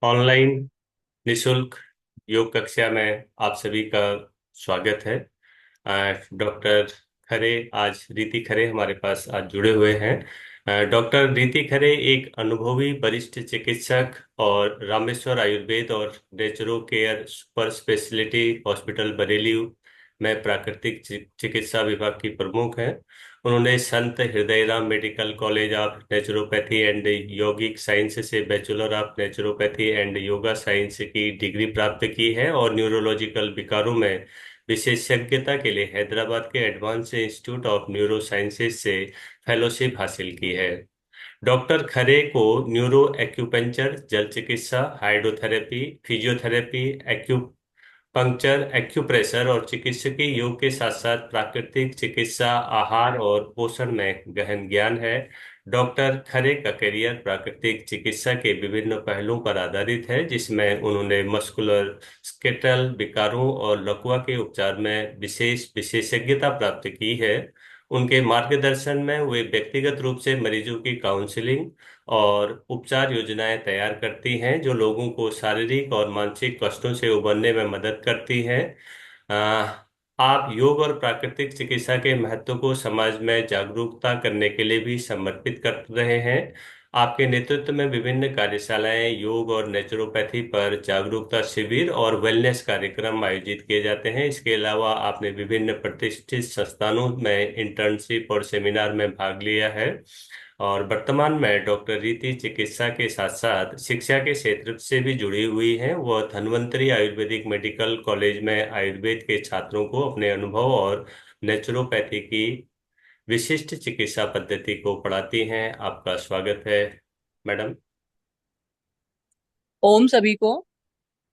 Online निशुल्क योग कक्षा में आप सभी का स्वागत है। डॉक्टर खरे, आज रीति खरे हमारे पास आज जुड़े हुए हैं। डॉक्टर रीति खरे एक अनुभवी वरिष्ठ चिकित्सक और रामेश्वर आयुर्वेद और naturo care super speciality hospital Bareilly में प्राकृतिक चिकित्सा विभाग की प्रमुख हैं। उन्होंने संत Hirdaram medical college of naturopathy and यौगिक साइंस से bachelor of naturopathy and yoga science की डिग्री प्राप्त की है और न्यूरोलॉजिकल विकारों में विशेषज्ञता के लिए हैदराबाद के advance institute of neuro sciences से फेलोशिप हासिल की है। डॉक्टर खरे को न्यूरो एक्यूपेंचर, जल चिकित्सा, हाइड्रोथेरेपी, फिजियोथेरेपी, पंक्चर, एक्यूप्रेशर और चिकित्सकीय योग के साथ साथ प्राकृतिक चिकित्सा, आहार और पोषण में गहन ज्ञान है। डॉक्टर खरे का करियर प्राकृतिक चिकित्सा के विभिन्न पहलुओं पर आधारित है, जिसमें उन्होंने मस्कुलर स्केटल विकारों और लकवा के उपचार में विशेष विशेषज्ञता प्राप्त की है। उनके मार्गदर्शन में वे व्यक्तिगत रूप से मरीजों की काउंसलिंग और उपचार योजनाएं तैयार करती हैं, जो लोगों को शारीरिक और मानसिक कष्टों से उबरने में मदद करती हैं। अ, आप योग और प्राकृतिक चिकित्सा के महत्व को समाज में जागरूकता करने के लिए भी समर्पित कर रहे हैं। आपके नेतृत्व में विभिन्न कार्यशालाएं, योग और नेचुरोपैथी पर जागरूकता शिविर और वेलनेस कार्यक्रम आयोजित किए जाते हैं। इसके अलावा आपने विभिन्न प्रतिष्ठित संस्थानों में इंटर्नशिप और सेमिनार में भाग लिया है और वर्तमान में डॉक्टर रीति चिकित्सा के साथ साथ शिक्षा के क्षेत्र से भी जुड़ी हुई हैं। वह धन्वंतरी आयुर्वेदिक मेडिकल कॉलेज में आयुर्वेद के छात्रों को अपने अनुभव और नेचुरोपैथी की विशिष्ट चिकित्सा पद्धति को पढ़ाती हैं। आपका स्वागत है, मैडम। ओम सभी को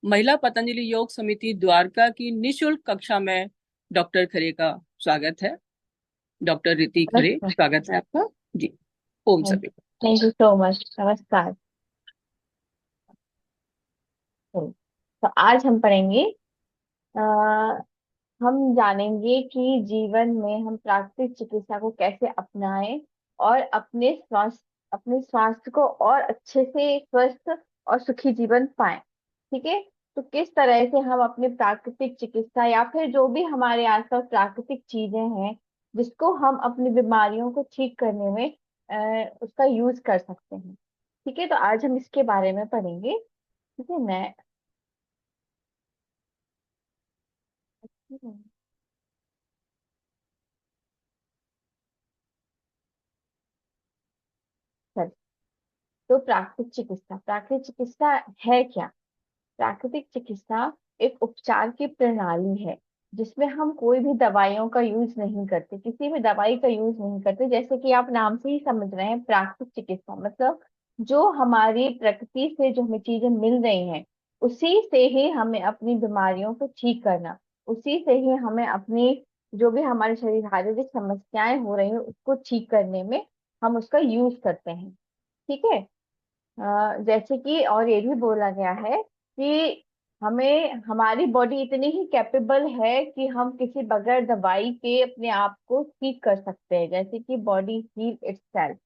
महिला पतंजलि योग समिति द्वारका की निशुल्क कक्षा में डॉक्टर खरे का स्वागत है। डॉक्टर रीति खरे, नमस्कार। स्वागत है आपका। जी, ओम सभी को। Thank you so much. नमस्कार। तो आज हम पढ़ेंगे, आ, हम जानेंगे कि जीवन में हम प्राकृतिक चिकित्सा को कैसे अपनाएं और अपने स्वास्थ्य को और अच्छे से स्वस्थ और सुखी जीवन पाएं। ठीक है। तो किस तरह से हम अपने प्राकृतिक चिकित्सा या फिर जो भी हमारे आसपास प्राकृतिक चीजें हैं जिसको हम अपनी बीमारियों को ठीक करने में उसका यूज कर सकते हैं। ठीक है। तो आज हम इसके बारे में पढ़ेंगे। ठीक है। मैं चल, तो प्राकृतिक चिकित्सा है क्या? प्राकृतिक चिकित्सा एक उपचार की प्रणाली है जिसमें हम कोई भी दवाइयों का यूज नहीं करते, किसी भी दवाई का यूज नहीं करते। जैसे कि आप नाम से ही समझ रहे हैं, प्राकृतिक चिकित्सा मतलब जो हमारी प्रकृति से जो हमें चीजें मिल रही हैं उसी से ही हमें अपनी बीमारियों को ठीक करना, उसी से ही हमें अपनी जो भी हमारे शरीर शारीरिक समस्याएं हो रही हैं उसको ठीक करने में हम उसका यूज करते हैं। ठीक है। जैसे कि और ये भी बोला गया है कि हमें हमारी बॉडी इतनी ही कैपेबल है कि हम किसी बगैर दवाई के अपने आप को ठीक कर सकते हैं। जैसे कि बॉडी हील इटसेल्फ,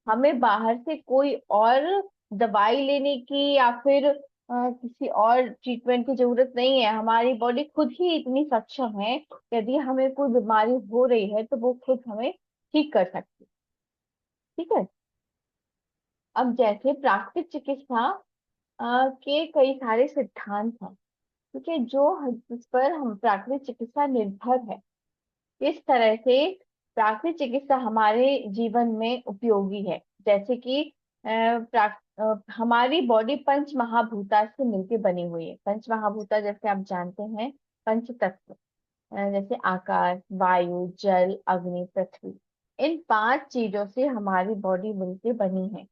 हमें बाहर से कोई और दवाई लेने की या फिर किसी और ट्रीटमेंट की जरूरत नहीं है। हमारी बॉडी खुद ही इतनी सक्षम है, यदि हमें कोई बीमारी हो रही है तो वो खुद हमें ठीक कर सकती है। ठीक है। अब जैसे प्राकृतिक चिकित्सा के कई सारे सिद्धांत हैं। ठीक है। जिस पर हम प्राकृतिक चिकित्सा निर्भर है, इस तरह से प्राकृतिक चिकित्सा हमारे जीवन में उपयोगी है। जैसे कि हमारी बॉडी पंच महाभूता से मिलकर बनी हुई है। पंच महाभूता जैसे आप जानते हैं, पंच तत्व, जैसे आकाश, वायु, जल, अग्नि, पृथ्वी, इन पांच चीजों से हमारी बॉडी मिलके बनी है।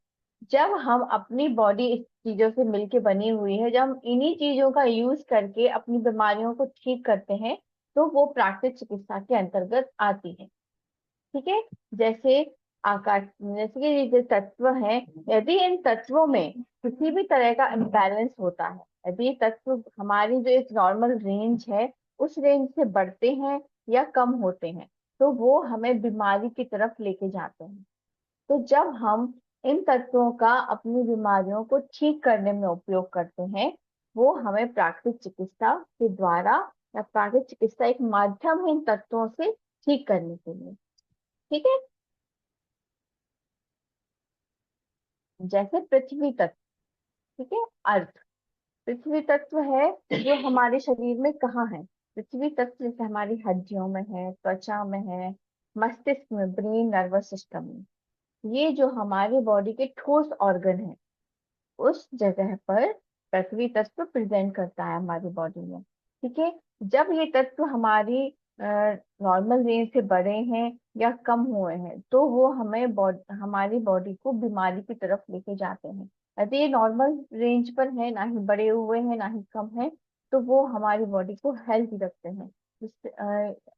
जब हम अपनी बॉडी इस चीजों से मिलके बनी हुई है, जब हम इन्हीं चीजों का यूज करके अपनी बीमारियों को ठीक करते हैं तो वो प्राकृतिक चिकित्सा के अंतर्गत आती है। ठीक है। जैसे आकाश, जैसे कि ये जो तत्व है, यदि इन तत्वों में किसी भी तरह का इम्बैलेंस होता है, यदि तत्व हमारी जो एक नॉर्मल रेंज है उस रेंज से बढ़ते हैं या कम होते हैं तो वो हमें बीमारी की तरफ लेके जाते हैं। तो जब हम इन तत्वों का अपनी बीमारियों को ठीक करने में उपयोग करते हैं, वो हमें प्राकृतिक चिकित्सा के द्वारा, या प्राकृतिक चिकित्सा एक माध्यम है इन तत्वों से ठीक करने के लिए। ठीक है। जैसे पृथ्वी तत्व, ठीक है, अर्थ, पृथ्वी तत्व है जो हमारे शरीर में कहाँ है। पृथ्वी तत्व जैसे हमारी हड्डियों में है, त्वचा में है, मस्तिष्क में, ब्रेन, नर्वस सिस्टम में, ये जो हमारी बॉडी के ठोस ऑर्गन है, उस जगह पर पृथ्वी तत्व प्रेजेंट करता है हमारी बॉडी में। ठीक है। जब ये तत्व हमारी नॉर्मल रेंज से बड़े हैं या कम हुए हैं, तो वो हमारी बॉडी को बीमारी की तरफ लेके जाते हैं। यदि ये नॉर्मल रेंज पर है, ना ही बड़े हुए हैं ना ही कम है, तो वो हमारी बॉडी को हेल्थी रखते हैं।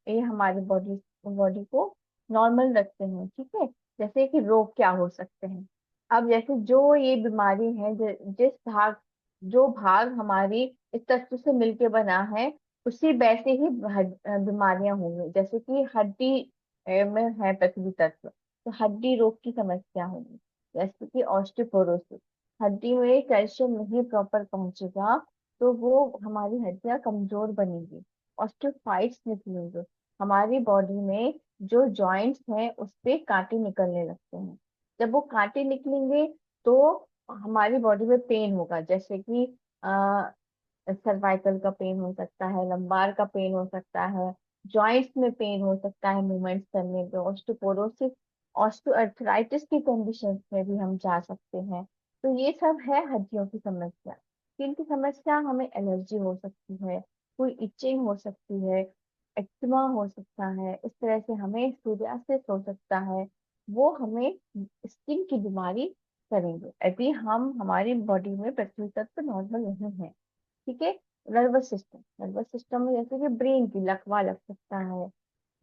ये हमारी बॉडी बॉडी को नॉर्मल रखते हैं। ठीक है। जैसे कि रोग क्या हो सकते हैं। अब जैसे जो ये बीमारी है, जो भाग हमारी इस तत्व से मिलके बना है, उसी वैसे ही बीमारियां होंगी। जैसे कि हड्डी में है पृथ्वी तत्व, तो हड्डी रोग की समस्या होगी। जैसे कि ऑस्टियोपोरोसिस, हड्डी में कैल्शियम नहीं प्रॉपर पहुंचेगा, तो वो हमारी हड्डियां कमजोर बनेगी, ऑस्टियोफाइट्स निकलेंगे। हमारी बॉडी में जो जॉइंट्स हैं उस पे कांटे निकलने लगते हैं। जब वो कांटे निकलेंगे, तो हमारी बॉडी में पेन होगा। जैसे कि सर्वाइकल का पेन हो सकता है, लंबार का पेन हो सकता है, जॉइंट्स में पेन हो सकता है मूवमेंट्स करने पे, ऑस्टियोपोरोसिस, ऑस्टियोआर्थराइटिस की कंडीशंस में भी हम जा सकते हैं। तो ये सब है हड्डियों की समस्या। स्किन की समस्या, हमें एलर्जी हो सकती है, कोई इचिंग हो सकती है, एक्जिमा हो सकता है, इस तरह से हमें सूर्यास्तिस हो सकता है। वो हमें स्किन की बीमारी करेंगे यदि हम हमारी बॉडी में पृथ्वी तत्व नॉर्मल नहीं है। ठीक है। नर्वस सिस्टम में जैसे कि ब्रेन की लकवा लग सकता है,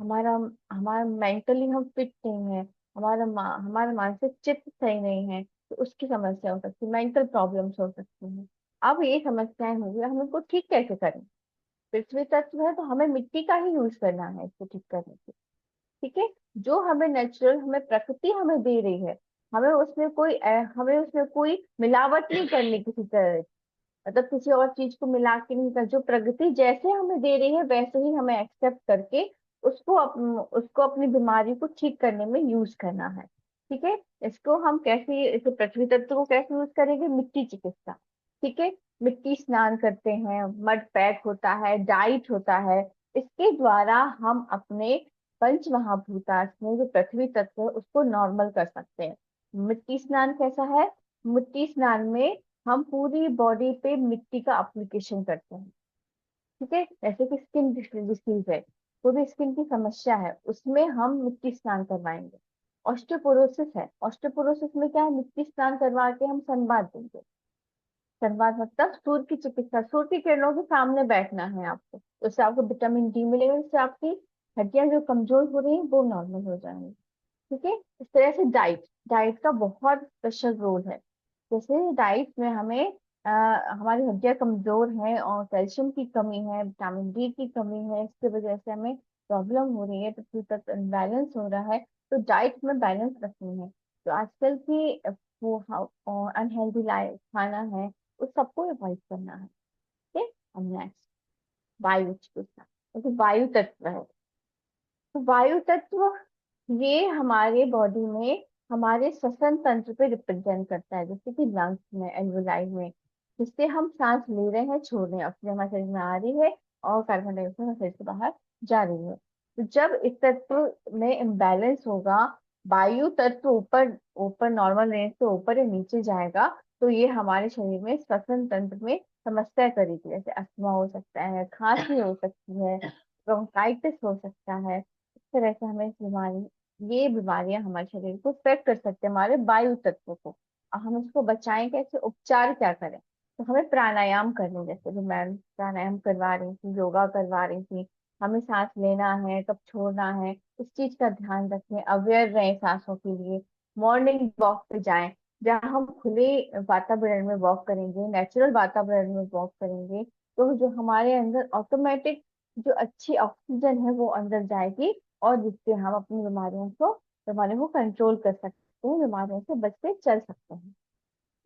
हमारा हमारा मेंटली हम फिट नहीं है, हमारा मानसिक चित्त सही नहीं है, तो उसकी समस्या हो सकती है, मेंटल प्रॉब्लम्स हो सकती हैं। अब ये समस्याएं होंगी, हम इनको ठीक कैसे करें। पृथ्वी तत्व है तो हमें मिट्टी का ही यूज करना है इसको ठीक करने के। ठीक है। जो हमें नेचुरल, हमें प्रकृति हमें दे रही है, हमें उसमें कोई मिलावट नहीं करनी किसी तरह, मतलब किसी और चीज को मिला के नहीं कर, जो प्रकृति जैसे हमें दे रही है वैसे ही हमें एक्सेप्ट करके उसको अपनी बीमारी को ठीक करने में यूज करना है। ठीक है। इसको हम कैसे, इस पृथ्वी तत्व को कैसे यूज करेंगे, मिट्टी चिकित्सा। ठीक है। मिट्टी स्नान करते हैं, मड पैक होता है, डाइट होता है, इसके द्वारा हम अपने पंच महाभूतास में जो पृथ्वी तत्व है उसको नॉर्मल कर सकते हैं। मिट्टी स्नान कैसा है। मिट्टी स्नान में हम पूरी बॉडी पे मिट्टी का एप्लीकेशन करते हैं। ठीक है। जैसे कि स्किन डिसीज है, कोई भी स्किन की समस्या है, उसमें हम मिट्टी स्नान करवाएंगे। ऑस्टियोपोरोसिस है, ऑस्टियोपोरोसिस में क्या है, मिट्टी स्नान करवा के हम सनबाथ देंगे। सनबाथ मतलब सूर्य की चिकित्सा, सूर्य की किरणों के सामने बैठना है आपको, तो उससे आपको विटामिन डी मिलेगा, जिससे आपकी हड्डियां जो कमजोर हो रही हैं वो नॉर्मल हो जाएंगी। ठीक है। इस तरह से डाइट, डाइट का बहुत स्पेशल रोल है। जैसे डाइट में हमें हमारी हड्डियां कमजोर हैं और कैल्शियम की कमी है, विटामिन डी की कमी है, इसकी वजह से हमें प्रॉब्लम हो रही है, तो फिर तक बैलेंस हो रहा है। तो डाइट में बैलेंस रखनी है। तो आजकल की वो अनहेल्दी लाइफ खाना है, उस सबको अवॉइड करना है। ठीक है। अब नेक्स्ट, वायु चिकित्सा। तो वायु तत्व है, तो वायु तत्व ये हमारे बॉडी में हमारे श्वसन तंत्र पे रिप्रेजेंट करता है, जैसे कि लंग्स में, एल्वुलाई में, जिससे हम सांस ले रहे हैं, छोड़ रहे हैं, ऑक्सीजन हमारे शरीर में आ रही है और कार्बन डाइऑक्साइड हमारे शरीर से बाहर जा रही है। तो जब इस तत्व में इम्बैलेंस होगा, वायु तत्व ऊपर ऊपर नॉर्मल रेंज से ऊपर या नीचे जाएगा, तो ये हमारे शरीर में श्वसन तंत्र में समस्या करेगी। जैसे अस्थमा हो सकता है, खांसी हो सकती है, ब्रोंकाइटिस हो सकता है। इस तरह से हमें ये बीमारियां हमारे शरीर को इफेक्ट कर सकते हैं, हमारे वायु तत्व को। और हम इसको बचाएं कैसे, उपचार क्या करें। तो हमें प्राणायाम करने, जैसे भी मैम प्राणायाम करवा रही थी, योगा करवा रही थी, हमें सांस लेना है कब छोड़ना है, इस चीज का ध्यान रखें, अवेयर रहें सांसों के लिए। मॉर्निंग वॉक पे जाएं, जहाँ हम खुले वातावरण में वॉक करेंगे, नेचुरल वातावरण में वॉक करेंगे, तो जो हमारे अंदर ऑटोमेटिक जो अच्छी ऑक्सीजन है वो अंदर जाएगी, और जिससे हम अपनी बीमारियों को कंट्रोल कर सकते उन बीमारियों से बच के चल सकते हैं।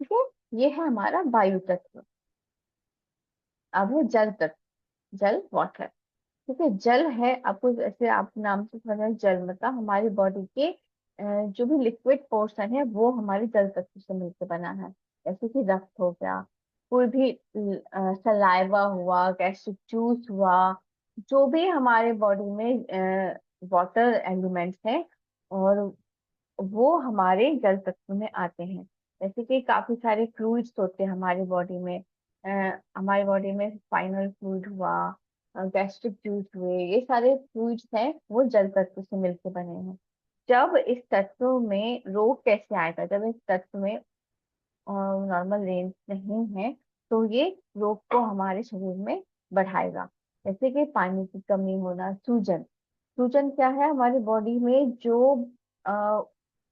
ठीक है, ये है हमारा वायु तत्व। अब है जल तत्व, जल वाटर। ठीक है, जल है, आपको जैसे आप नाम से समझ रहे हैं, जल मतलब हमारी बॉडी के जो भी लिक्विड पोर्शन है वो हमारे जल तत्व से मिलकर बना है। जैसे कि रक्त हो गया, कोई भी सलाइवा हुआ, गैस्ट्रिक जूस हुआ, जो भी हमारे बॉडी में वाटर एलिमेंट्स हैं, और वो हमारे जल तत्व में आते हैं। जैसे कि काफी सारे फ्लूइड्स होते हैं हमारी बॉडी में। हमारी बॉडी में स्पाइनल फ्लूइड हुआ, गैस्ट्रिक जूस हुए, ये सारे फ्लूइड्स हैं वो जल तत्व से मिलकर बने हैं। जब इस तत्व में रोग कैसे आएगा, जब इस तत्व में नॉर्मल रेंज नहीं है, तो ये रोग को हमारे शरीर में बढ़ाएगा। जैसे कि पानी की कमी होना, सूजन। सूजन क्या है, हमारी बॉडी में जो अ,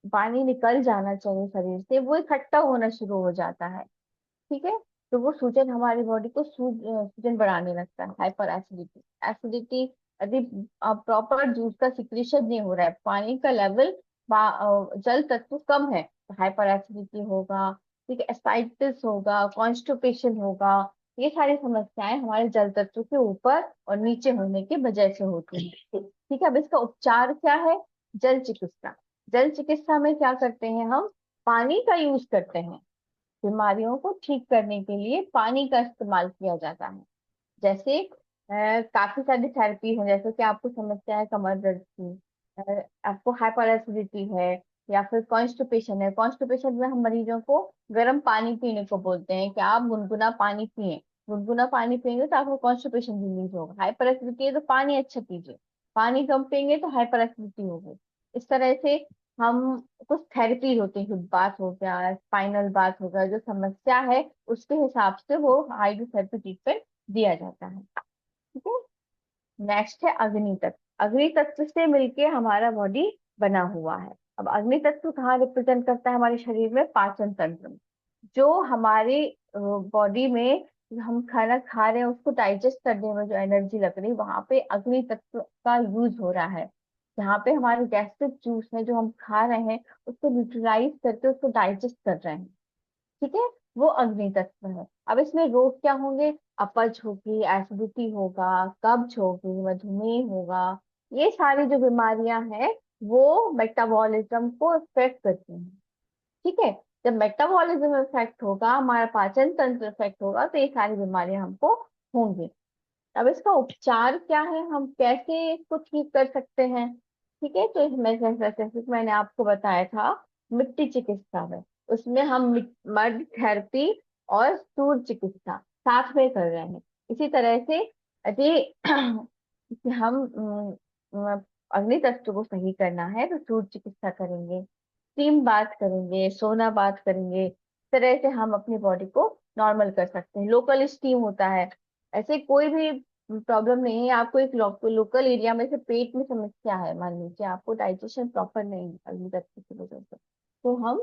पानी निकल जाना चाहिए शरीर से वो इकट्ठा होना शुरू हो जाता है। ठीक है, तो वो सूजन हमारी बॉडी को सूजन बढ़ाने लगता है। हाइपर एसिडिटी, एसिडिटी, यदि प्रॉपर जूस का सिक्रीशन नहीं हो रहा है, पानी का लेवल जल तत्व कम है, तो हाइपर एसिडिटी होगा। ठीक है, एसाइटिस होगा, कॉन्स्टिपेशन होगा। ये सारी समस्याएं हमारे जल तत्व के ऊपर और नीचे होने की वजह से होती है। ठीक है, अब इसका उपचार क्या है? जल चिकित्सा। जल चिकित्सा में क्या करते हैं हम? पानी का यूज करते हैं। बीमारियों को ठीक करने के लिए पानी का इस्तेमाल किया जाता है। जैसे काफी सारी थेरेपी है, जैसे कि आपको समस्या है कमर दर्द की, आपको हाइपर एसिडिटी है, या फिर कॉन्स्टिपेशन है। कॉन्स्टिपेशन में हम मरीजों को गर्म पानी पीने को बोलते हैं कि आप गुनगुना पानी पिए। गुनगुना पानी पिएंगे तो आपको कॉन्स्टिपेशन रिलीज होगा। हाइपर एसिडिटी है तो पानी अच्छा पीजिए, पानी कम पिएंगे तो हाइपर एसिडिटी होगी। इस तरह से हम कुछ थेरेपी होती है, बात हो गया, स्पाइनल बात हो गया, जो समस्या है उसके हिसाब से वो हाइड्रोथेरेपी ट्रीटमेंट दिया जाता है। ठीक है, नेक्स्ट है अग्नि तत्व। अग्नि तत्व से मिलके हमारा बॉडी बना हुआ है। अब अग्नि तत्व कहाँ रिप्रेजेंट करता है हमारे शरीर में? पाचन तंत्र में। जो हमारे बॉडी में हम खाना खा रहे हैं उसको डाइजेस्ट करने में जो एनर्जी लग रही है, वहां पे अग्नि तत्व का यूज हो रहा है। जहाँ पे हमारे गैस्ट्रिक जूस है जो हम खा रहे हैं, उसको न्यूट्रलाइज करके उसको डाइजेस्ट कर रहे हैं। ठीक है, वो अग्नि तत्व है। अब इसमें रोग क्या होंगे? अपच होगी, एसिडिटी होगा, कब्ज होगी, मधुमेह होगा। ये सारी जो बीमारियां हैं वो मेटाबॉलिज्म को इफेक्ट करती हैं। ठीक है, जब मेटाबॉलिज्म इफेक्ट होगा, हमारा पाचन तंत्र इफेक्ट होगा, तो ये सारी बीमारियां हमको होंगी। अब इसका उपचार क्या है, हम कैसे इसको ठीक कर सकते हैं? ठीक है, तो इसमें जैसे कि मैंने आपको बताया था, मिट्टी चिकित्सा में, उसमें हम मड थेरेपी और सूर्य चिकित्सा साथ में कर रहे हैं। इसी तरह से यदि कि हम अग्नि तत्व को सही करना है तो सूर्य चिकित्सा करेंगे, स्टीम बात करेंगे, सोना बात करेंगे। इस तरह से हम अपनी बॉडी को नॉर्मल कर सकते हैं। लोकल स्टीम होता है, ऐसे कोई भी प्रॉब्लम नहीं है। आपको एक लोकल एरिया में से पेट में समस्या है, मान लीजिए आपको डाइजेशन प्रॉपर नहीं है अग्नि तत्व की वजह से, तो हम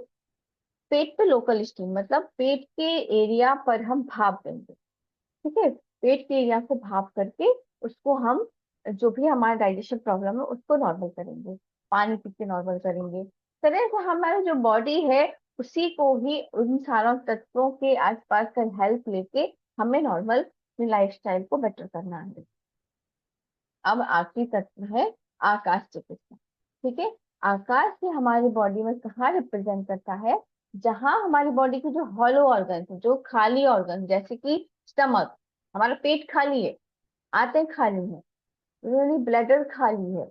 पेट पे लोकल स्टीम मतलब पेट के एरिया पर हम भाप देंगे। ठीक है, पेट के एरिया को भाप करके उसको हम, जो भी हमारा डाइजेशन प्रॉब्लम है उसको नॉर्मल करेंगे, पानी पी के नॉर्मल करेंगे। इस तरह से हमारा जो बॉडी है उसी को ही उन सारों तत्वों के आसपास का हेल्प लेके हमें नॉर्मल अपनी लाइफस्टाइल को बेटर करना है। अब आखिरी तत्व है आकाश चिकित्सा। ठीक है, आकाश से हमारी बॉडी में कहाँ रिप्रेजेंट करता है? जहां हमारी बॉडी के जो हॉलो ऑर्गन है, जो खाली ऑर्गन, जैसे कि स्टमक, हमारा पेट खाली है, आंतें खाली है, ब्लैडर खाली है,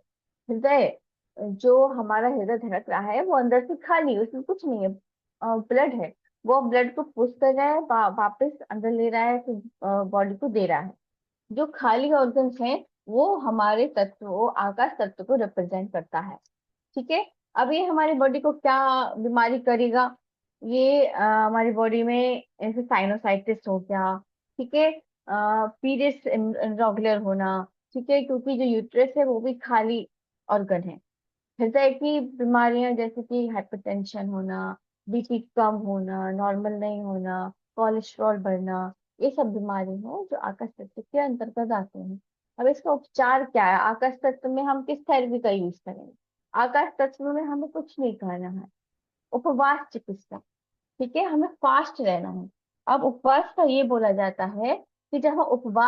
हृदय, जो हमारा हृदय धड़क रहा है वो अंदर से खाली है, उसमें कुछ नहीं है, ब्लड है, वो ब्लड को पुश कर रहा है, वापस अंदर ले रहा है, फिर बॉडी को दे रहा है। जो खाली ऑर्गन्स हैं वो हमारे तत्व, आकाश तत्व को रिप्रेजेंट करता है। ठीक है, अब ये हमारी बॉडी को क्या बीमारी करेगा? ये हमारी बॉडी में ऐसे साइनोसाइटिस हो गया। ठीक है, पीरियड्स इरेगुलर होना। ठीक है, क्योंकि जो यूट्रस है वो भी खाली ऑर्गन है। हृदय की बीमारियां जैसे कि हाइपरटेंशन होना, बीपी कम होना, नॉर्मल नहीं होना, कोलेस्ट्रॉल बढ़ना, ये सब बीमारी है जो आकाश तत्व के अंतर्गत आते हैं। अब इसका उपचार क्या है? आकाश तत्व में हम किस थेरेपी का यूज करेंगे? आकाश तत्व में हमें कुछ नहीं करना है, उपवास चिकित्सा। ठीक है, हमें फास्ट रहना है। अब उपवास का ये बोला जाता है कि जब हम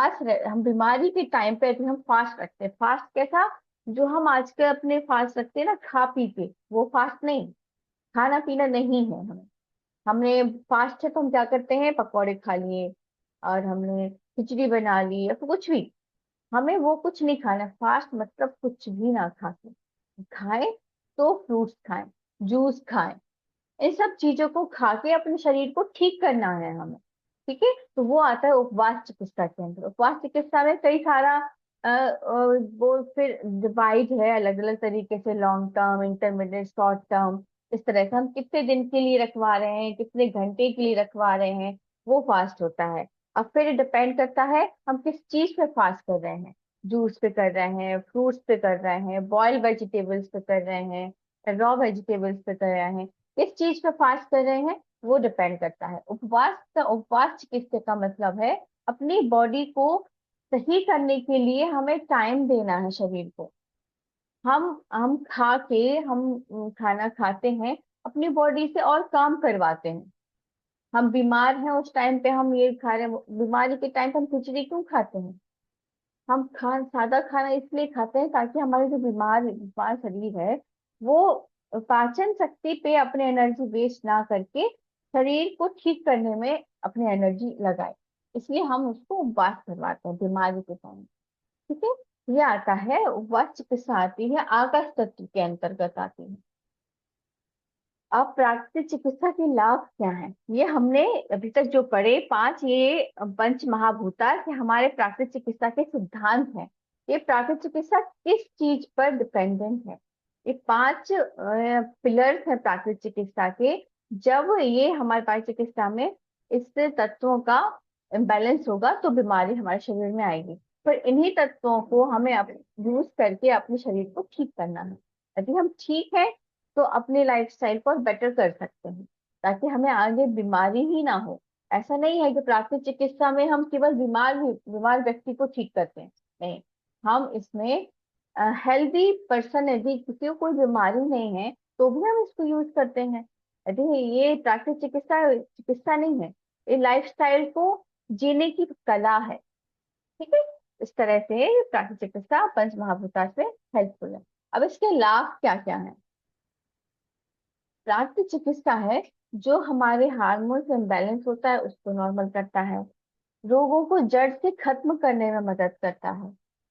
हम बीमारी के टाइम पे यदि हम फास्ट रखते हैं, फास्ट कैसा, जो हम आजकल अपने फास्ट रखते हैं ना खा पी के, वो फास्ट नहीं, खाना पीना नहीं है हमें। हमने फास्ट है तो हम क्या करते हैं, पकौड़े खा लिए और हमने खिचड़ी बना ली या फिर कुछ भी, हमें वो कुछ नहीं खाना। फास्ट मतलब कुछ भी ना खा के खाएं, तो फ्रूट्स खाएं, जूस खाएं, इन सब चीजों को खा के अपने शरीर को ठीक करना है हमें। ठीक है, तो वो आता है उपवास चिकित्सा के अंदर। उपवास चिकित्सा में कई सारा वो फिर डिवाइड है अलग अलग तरीके से, long term, intermediate, short term. इस तरह से हम कितने दिन के लिए रखवा रहे हैं, कितने घंटे के लिए रखवा रहे हैं, वो फास्ट होता है। अब फिर डिपेंड करता है हम किस चीज पे फास्ट कर रहे हैं। जूस पे कर रहे हैं, फ्रूट्स पे कर रहे हैं, बॉइल्ड वेजिटेबल्स पे कर रहे हैं, रॉ वेजिटेबल्स पे कर रहे हैं, किस चीज पे फास्ट कर रहे हैं, वो डिपेंड करता है। उपवास चिकित्सा का मतलब है अपनी बॉडी को सही करने के लिए हमें टाइम देना है शरीर को। हम खा के हम खाना खाते हैं, अपनी बॉडी से और काम करवाते हैं। हम बीमार हैं उस टाइम पे हम ये खा रहे हैं, बीमारी के टाइम पे हम खिचड़ी क्यों खाते हैं? हम सादा खाना इसलिए खाते हैं ताकि हमारे जो बीमार बीमार शरीर है वो पाचन शक्ति पे अपने एनर्जी वेस्ट ना करके शरीर को ठीक करने में अपनी एनर्जी लगाए। इसलिए हम उसको उपवास करवाते हैं बीमारी के टाइम। ठीक है, ये आता है उपवास चिकित्सा, आती है आकाश तत्व के अंतर्गत आती है। अब प्राकृतिक चिकित्सा के लाभ क्या है, ये हमने अभी तक जो पढ़े पांच, ये पंच महाभूता के हमारे प्राकृतिक चिकित्सा के सिद्धांत हैं। ये प्राकृतिक चिकित्सा किस चीज पर डिपेंडेंट है? ये पांच पिलर्स हैं प्राकृतिक चिकित्सा के। जब ये हमारे प्राकृतिक चिकित्सा में इस तत्वों का इम्बैलेंस होगा तो बीमारी हमारे शरीर में आएगी। पर इन्हीं तत्वों को हमें यूज करके अपने शरीर को ठीक करना है। यदि हम ठीक है तो अपने लाइफस्टाइल को और बेटर कर सकते हैं ताकि हमें आगे बीमारी ही ना हो। ऐसा नहीं है कि प्राकृतिक चिकित्सा में हम केवल बीमार व्यक्ति को ठीक करते हैं, नहीं। हम इसमें हेल्दी पर्सन, यदि किसी को कोई बीमारी नहीं है तो भी हम इसको यूज करते हैं। यदि ये प्राकृतिक चिकित्सा चिकित्सा नहीं है, ये लाइफस्टाइल को जीने की कला है। ठीक है, इस तरह से ये प्राकृतिक चिकित्सा पंच महाभूता से हेल्पफुल है। अब इसके लाभ क्या क्या है? प्राकृतिक चिकित्सा है जो हमारे हार्मोन्स इम्बैलेंस होता है उसको नॉर्मल करता है, रोगों को जड़ से खत्म करने में मदद करता है,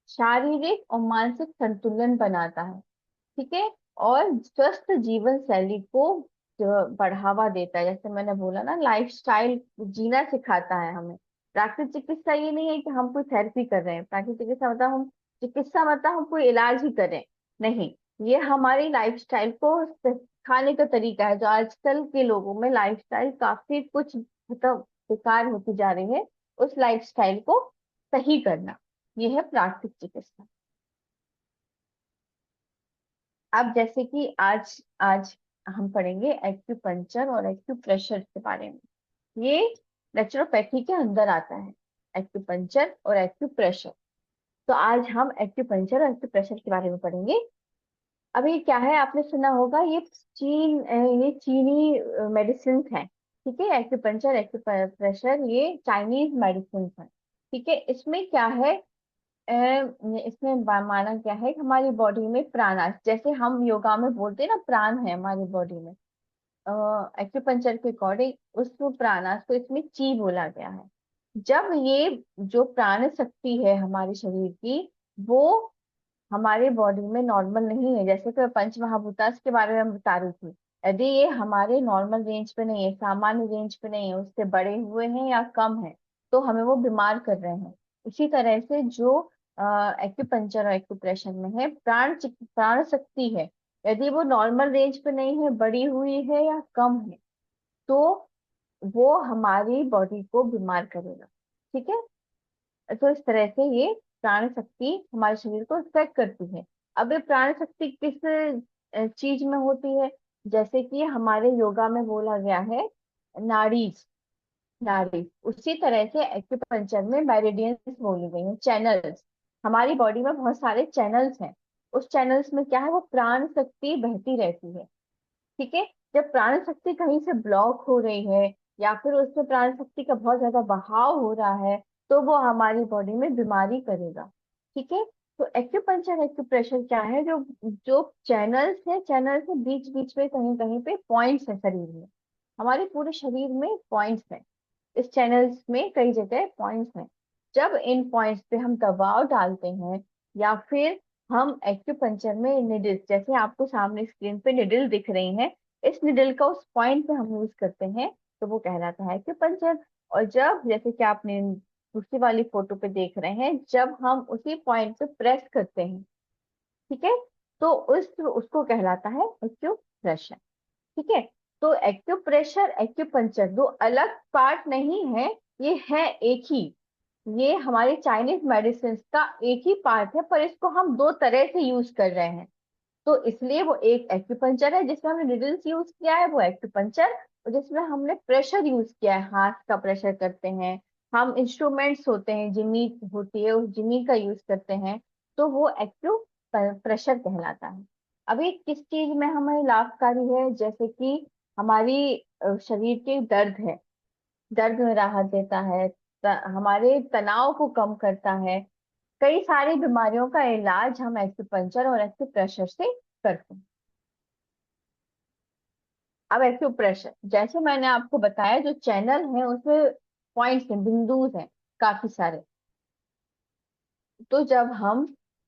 शारीरिक और मानसिक संतुलन बनाता है। ठीक है, और स्वस्थ जीवन शैली को जो बढ़ावा देता है, जैसे मैंने बोला ना, लाइफस्टाइल जीना सिखाता है हमें। प्राकृतिक चिकित्सा ये नहीं है कि हम कोई थेरेपी कर रहे हैं, प्राकृतिक चिकित्सा मतलब हम, चिकित्सा मतलब हम कोई इलाज ही करें, नहीं। ये हमारी लाइफस्टाइल को खाने का तरीका है। जो आजकल के लोगों में लाइफस्टाइल काफी कुछ मतलब बेकार होती जा रही है, उस लाइफस्टाइल को सही करना, ये है प्राकृतिक चिकित्सा। अब जैसे कि आज आज हम पढ़ेंगे एक्यूपंक्चर और एक्यूप्रेशर के बारे में। ये नेचुरोपैथी के अंदर आता है, एक्यूपंक्चर और एक्यूप्रेशर। तो आज हम एक्यूपंक्चर और एक्यूप्रेशर के बारे में पढ़ेंगे। अब ये क्या है, आपने सुना होगा, ये चीनी मेडिसिन है। ठीक है, एक्यूपंक्चर एक्यूप्रेशर ये चाइनीज मेडिसिन है। ठीक है, इसमें क्या है, इसमें माना क्या है कि हमारी बॉडी में प्राण, जैसे हम योगा में बोलते हैं ना प्राण है हमारी बॉडी में, एक्यूपंक्चर के अकॉर्डिंग उस प्राणास को इसमें ची बोला गया है। जब ये जो प्राण शक्ति है हमारे शरीर की, वो हमारे बॉडी में नॉर्मल नहीं है, जैसे कि पंच महाभूतास के बारे में बता रही थी, यदि ये हमारे नॉर्मल रेंज पे नहीं है, सामान्य रेंज पे नहीं है, उससे बड़े हुए हैं या कम है, तो हमें वो बीमार कर रहे हैं। इसी तरह से जो एक्यूपंक्चर और एक्यूप्रेशर में है, प्राण शक्ति है, यदि वो नॉर्मल रेंज पे नहीं है, बड़ी हुई है या कम है, तो वो हमारी बॉडी को बीमार करेगा। ठीक है, तो इस तरह से ये प्राण शक्ति हमारे शरीर को इफेक्ट करती है। अब ये प्राण शक्ति किस चीज में होती है? जैसे कि हमारे योगा में बोला गया है नाड़ीज, नाड़ी, उसी तरह से एक्यूपंक्चर में मेरिडियंस बोली गई है, चैनल्स। हमारी बॉडी में बहुत सारे चैनल्स हैं, उस चैनल्स में क्या है, वो प्राण शक्ति बहती रहती है। ठीक है, जब प्राण शक्ति कहीं से ब्लॉक हो रही है या फिर उसमें प्राण शक्ति का बहुत ज्यादा बहाव हो रहा है, तो वो हमारी बॉडी में बीमारी करेगा। ठीक है। तो एक्यूपंक्चर एक्यूप्रेशर क्या है, जो जो चैनल्स है, चैनल से बीच बीच में कहीं कहीं पे पॉइंट्स है शरीर में। हमारे पूरे शरीर में पॉइंट्स है, इस चैनल्स में कई जगह पॉइंट्स हैं। जब इन पॉइंट्स पे हम दबाव डालते हैं या फिर हम एक्यूपंक्चर में निडल, जैसे आपको सामने स्क्रीन पे निडल दिख रही है, इस निडल का उस पॉइंट पे हम यूज करते हैं, तो वो कहलाता है एक्यूपंक्चर। और जब, जैसे कि आपने दूसरी वाली फोटो पे देख रहे हैं, जब हम उसी पॉइंट पे प्रेस करते हैं, ठीक है, तो उसको कहलाता है एक्यूप्रेशर। ठीक है। तो एक्यूप्रेशर एक्यूपंक्चर दो अलग पार्ट नहीं है, ये है एक ही। ये हमारे चाइनीज मेडिसिन का एक ही पार्ट है, पर इसको हम दो तरह से यूज कर रहे हैं। तो इसलिए वो एक एक्यूपंक्चर है जिसमें हमने निडल्स यूज किया है, वो एक्यूपंक्चर। और जिसमें हमने प्रेशर यूज किया है, हाथ का प्रेशर करते हैं, हम इंस्ट्रूमेंट्स होते हैं, जिमी होती है, उस जिमी का यूज करते हैं, तो वो एक्यू प्रेशर कहलाता है। अभी किस चीज में हमें लाभकारी है, जैसे कि हमारी शरीर के दर्द है, दर्द में राहत देता है, हमारे तनाव को कम करता है। कई सारी बीमारियों का इलाज हम एक्यूपंक्चर और एक्यूप्रेशर से करते हैं। अब एक्यूप्रेशर, जैसे मैंने आपको बताया, जो चैनल है उसमें पॉइंट्स हैं, बिंदु हैं काफी सारे। तो जब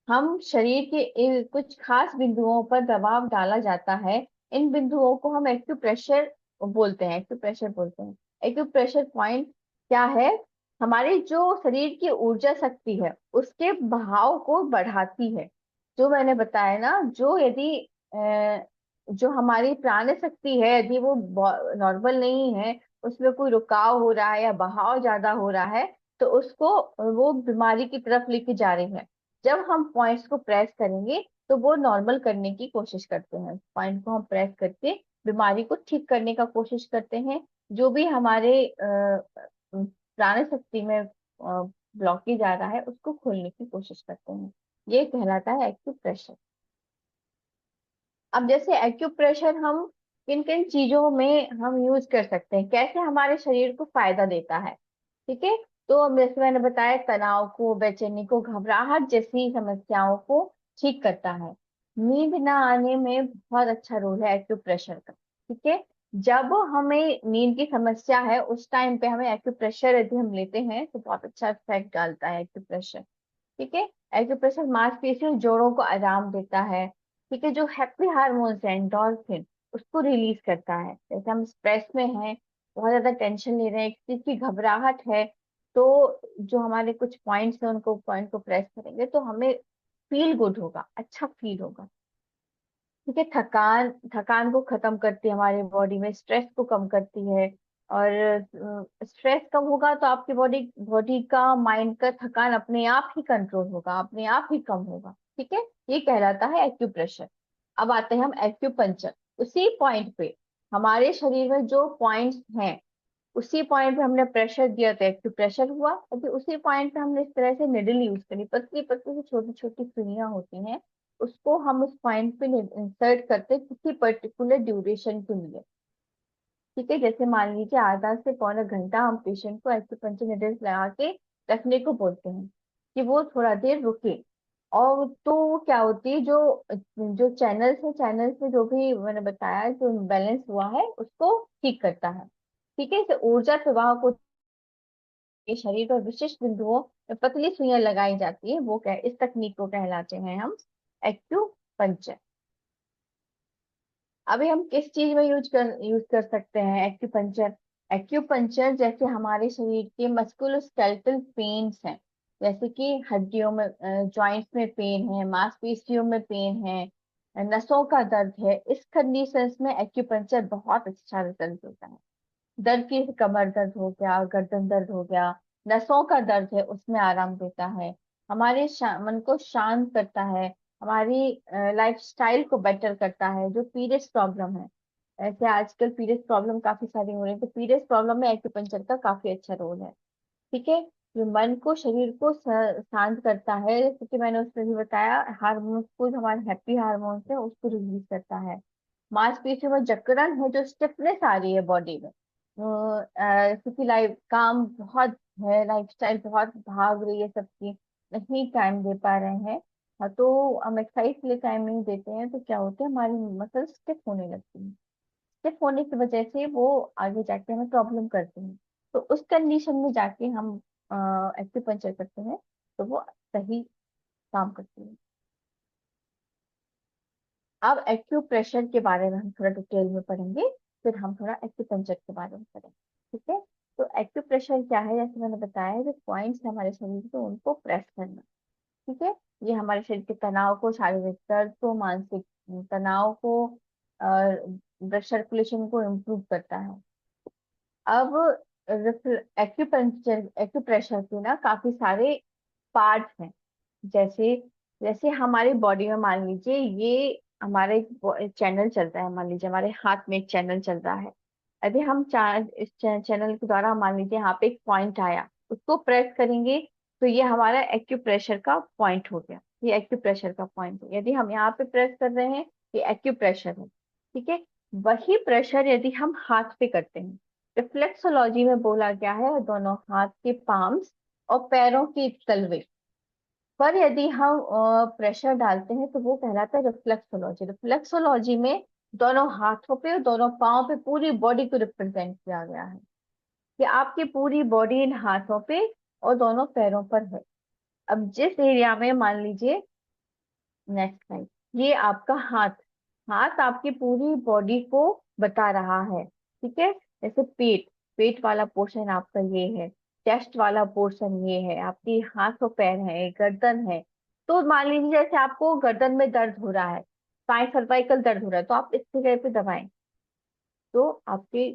हम शरीर के कुछ खास बिंदुओं पर दबाव डाला जाता है, इन बिंदुओं को हम एक्यूप्रेशर बोलते हैं, एक्यूप्रेशर बोलते हैं। एक्यूप्रेशर पॉइंट क्या है, हमारी जो शरीर की ऊर्जा शक्ति है उसके बहाव को बढ़ाती है। जो मैंने बताया ना, जो यदि जो हमारी प्राण शक्ति है, यदि वो नॉर्मल नहीं है, उसमें कोई रुकाव हो रहा है या बहाव ज्यादा हो रहा है, तो उसको, वो बीमारी की तरफ लेके जा रही है। जब हम पॉइंट्स को प्रेस करेंगे तो वो नॉर्मल करने की कोशिश करते हैं, पॉइंट को हम प्रेस करके बीमारी को ठीक करने का कोशिश करते हैं। जो भी हमारे प्राण शक्ति में ब्लॉकेज आ रहा है उसको खोलने की कोशिश करते हैं। ये कहलाता है एक्यूप्रेशर। अब जैसे एक्यूप्रेशर हम किन किन चीजों में हम यूज कर सकते हैं, कैसे हमारे शरीर को फायदा देता है। ठीक है। तो अब जैसे मैंने बताया, तनाव को, बेचैनी को, घबराहट जैसी समस्याओं को ठीक करता है। नींद ना आने में बहुत अच्छा रोल है एक्यूप्रेशर का। ठीक है। जब हमें नींद की समस्या है, उस टाइम पे हमें एक्यूप्रेशर यदि हम लेते हैं तो बहुत अच्छा इफेक्ट डालता है एक्यूप्रेशर। ठीक है। एक्यूप्रेशर मांसपेशियों, जोड़ों को आराम देता है। ठीक है। जो हैप्पी हार्मोन्स है, एंडोर्फिन, उसको रिलीज करता है। जैसे हम स्ट्रेस में हैं, बहुत ज्यादा टेंशन ले रहे हैं, किसी चीज की घबराहट है, तो जो हमारे कुछ पॉइंट्स हैं, उनको पॉइंट को प्रेस करेंगे तो हमें फील गुड होगा, अच्छा फील होगा। ठीक है। थकान, थकान को खत्म करती है हमारी बॉडी में, स्ट्रेस को कम करती है। और स्ट्रेस कम होगा तो आपकी बॉडी बॉडी का, माइंड का थकान अपने आप ही कंट्रोल होगा, अपने आप ही कम होगा। ठीक है। ये कहलाता है एक्यूप्रेशर। अब आते हैं हम एक्यूपंक्चर। उसी पॉइंट पे, हमारे शरीर में जो पॉइंट्स हैं, उसी पॉइंट पे हमने प्रेशर दिया तो एक्यूप्रेशर हुआ। अभी उसी पॉइंट पे हमने इस तरह से निडल यूज करी, पतली पतली सी छोटी छोटी सुइयां होती हैं, उसको हम उस पॉइंट पे इंसर्ट करते हैं किसी पर्टिकुलर ड्यूरेशन के लिए। ठीक है। जैसे मान लीजिए आधा से पौना घंटा हम पेशेंट को एक्यूपंक्चर निडल्स लगा के रखने को बोलते हैं, कि वो थोड़ा देर रुके। और तो वो क्या होती है, जो जो चैनल्स है, चैनल्स में जो भी मैंने बताया, जो बैलेंस हुआ है उसको ठीक करता है। ठीक है। इसे ऊर्जा प्रवाह को, ये शरीर पर विशिष्ट बिंदुओं में पतली सुइयां लगाई जाती है, वो कह, इस तकनीक को कहलाते हैं हम एक्यूपंक्चर। अभी हम किस चीज में यूज कर सकते हैं एक्यूपंक्चर। एक्यूपंक्चर जैसे हमारे शरीर के मस्कुलोस्केलेटल पेन्स हैं, जैसे कि हड्डियों में, जॉइंट्स में पेन है, मांसपेशियों में पेन है, नसों का दर्द है, इस कंडीशंस में एक्यूपंक्चर बहुत अच्छा रिजल्ट देता है। दर्द की, कमर दर्द हो गया, गर्दन दर्द हो गया, नसों का दर्द है, उसमें आराम देता है। हमारे मन को शांत करता है, हमारी लाइफ स्टाइल को बेटर करता है। जो पीरियड्स प्रॉब्लम है, ऐसे आजकल पीरियड्स प्रॉब्लम काफी सारी हो रही है, तो पीरियड्स प्रॉब्लम में एक्यूपंक्चर का काफी अच्छा रोल है। ठीक है। जो मन को, शरीर को शांत करता है, जैसे कि मैंने उसमें भी बताया, हार्मोन्स को, जो हमारे हैप्पी हार्मोन्स है उसको रिलीज करता है। मांसपेशियों में जकड़न है, जो स्टिफनेस आ रही है बॉडी में, क्योंकि लाइफ काम बहुत है, लाइफस्टाइल बहुत भाग रही है सबकी, नहीं टाइम दे पा रहे हैं। हाँ, तो हम एक्सरसाइज के लिए टाइम नहीं देते हैं तो क्या होता है, हमारी मसल स्टिफ होने लगती है। स्टिफ होने की वजह से वो आगे जाके हमें प्रॉब्लम करती है। तो उस कंडीशन में जाके हम एक्यूपंक्चर करते हैं, तो वो सही काम करती है। अब एक्यूप्रेशर के बारे में हम थोड़ा डिटेल में पढ़ेंगे, फिर हम थोड़ा एक्यूपंक्चर के बारे में पढ़ेंगे। ठीक है। तो एक्यूप्रेशर क्या है, जैसे मैंने बताया, जो पॉइंट्स है हमारे शरीर के, उनको प्रेस करना। ठीक है। ये हमारे शरीर के तनाव को, शारीरिक दर्द को, मानसिक तनाव को, ब्लड सर्कुलेशन को इम्प्रूव करता है। अब एक्यूपंक्चर, एक्यूप्रेशर के ना काफी सारे पार्ट्स हैं। जैसे जैसे हमारी बॉडी में मान लीजिए ये हमारा एक चैनल चल रहा है, मान लीजिए हमारे हाथ में एक चैनल चल रहा है। यदि हम इस चैनल के द्वारा मान लीजिए यहाँ पे एक पॉइंट आया, उसको प्रेस करेंगे, तो ये हमारा एक्यूप्रेशर का पॉइंट हो गया। ये एक्यूप्रेशर का पॉइंट है, यदि हम यहाँ पे प्रेस कर रहे हैं, ये एक्यूप्रेशर है। ठीक है। वही प्रेशर यदि हम हाथ पे करते हैं, रिफ्लेक्सोलॉजी में बोला गया है, दोनों हाथ के पाम्स और पैरों के तलवे पर यदि हम प्रेशर डालते हैं, तो वो कहलाता है रिफ्लेक्सोलॉजी। रिफ्लेक्सोलॉजी में दोनों हाथों पे और दोनों पाँव पे पूरी बॉडी को रिप्रेजेंट किया गया है, कि आपकी पूरी बॉडी इन हाथों पे और दोनों पैरों पर है। अब जिस एरिया में मान लीजिए, नेक्स्ट स्लाइड, ये आपका हाथ, हाथ आपकी पूरी बॉडी को बता रहा है। ठीक है। जैसे पेट, पेट वाला पोर्शन आपका ये है, चेस्ट वाला पोर्शन ये है, आपकी हाथ और पैर है, गर्दन है। तो मान लीजिए जैसे आपको गर्दन में दर्द हो रहा है, साइड सर्वाइकल दर्द हो रहा है, तो आप इस जगह पे दबाएं, तो आपके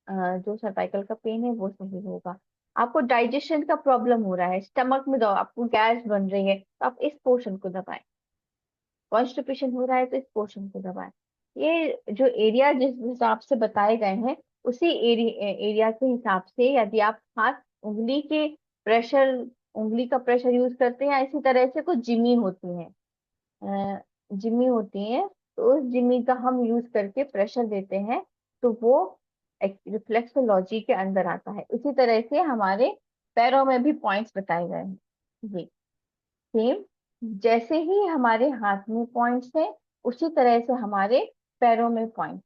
जो सर्वाइकल का पेन है वो सही होगा। आपको डाइजेशन का प्रॉब्लम हो रहा है, स्टमक में दो, आपको गैस बन रही है, तो आप इस पोर्शन को दबाएं। कॉन्स्टिपेशन हो रहा है तो इस पोर्शन को दबाएं। ये जो एरिया जिस हिसाब से बताए गए हैं, उसी एरिया के हिसाब से यदि आप हाथ, उंगली के प्रेशर, उंगली का प्रेशर यूज करते हैं, इसी तरह से कुछ जिमी होती हैं, जिमी होती हैं, तो उस जिमी का हम यूज करके प्रेशर देते हैं, तो वो रिफ्लेक्सोलॉजी के अंदर आता है। इसी तरह से हमारे पैरों में भी पॉइंट्स बताए गए हैं। जी, सेम जैसे ही हमारे हाथ में पॉइंट्स हैं, उसी तरह से हमारे पैरों में पॉइंट्स।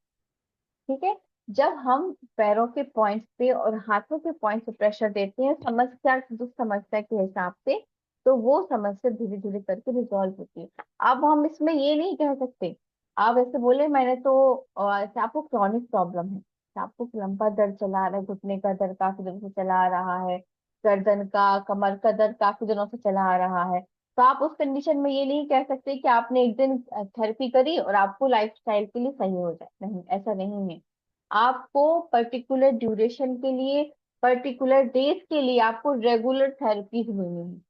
ठीक है। जब हम पैरों के पॉइंट्स पे और हाथों के पॉइंट्स पे प्रेशर देते हैं, समस्या, जिस समस्या के हिसाब से, तो वो समस्या धीरे धीरे करके रिजॉल्व होती है। अब हम इसमें ये नहीं कह सकते, आप ऐसे बोले मैंने तो, ऐसे आपको क्रॉनिक प्रॉब्लम है, आपको लंबा दर्द चला आ रहा है, घुटने का दर्द काफी दिनों से चला आ रहा है, गर्दन का, कमर का दर्द काफी दिनों से चला आ रहा है, तो आप उस कंडीशन में ये नहीं कह सकते कि आपने एक दिन थेरेपी करी और आपको लाइफस्टाइल के लिए सही हो जाए। नहीं, ऐसा नहीं है। आपको पर्टिकुलर ड्यूरेशन के लिए, पर्टिकुलर डेज के लिए आपको रेगुलर थेरेपीज लेनी है,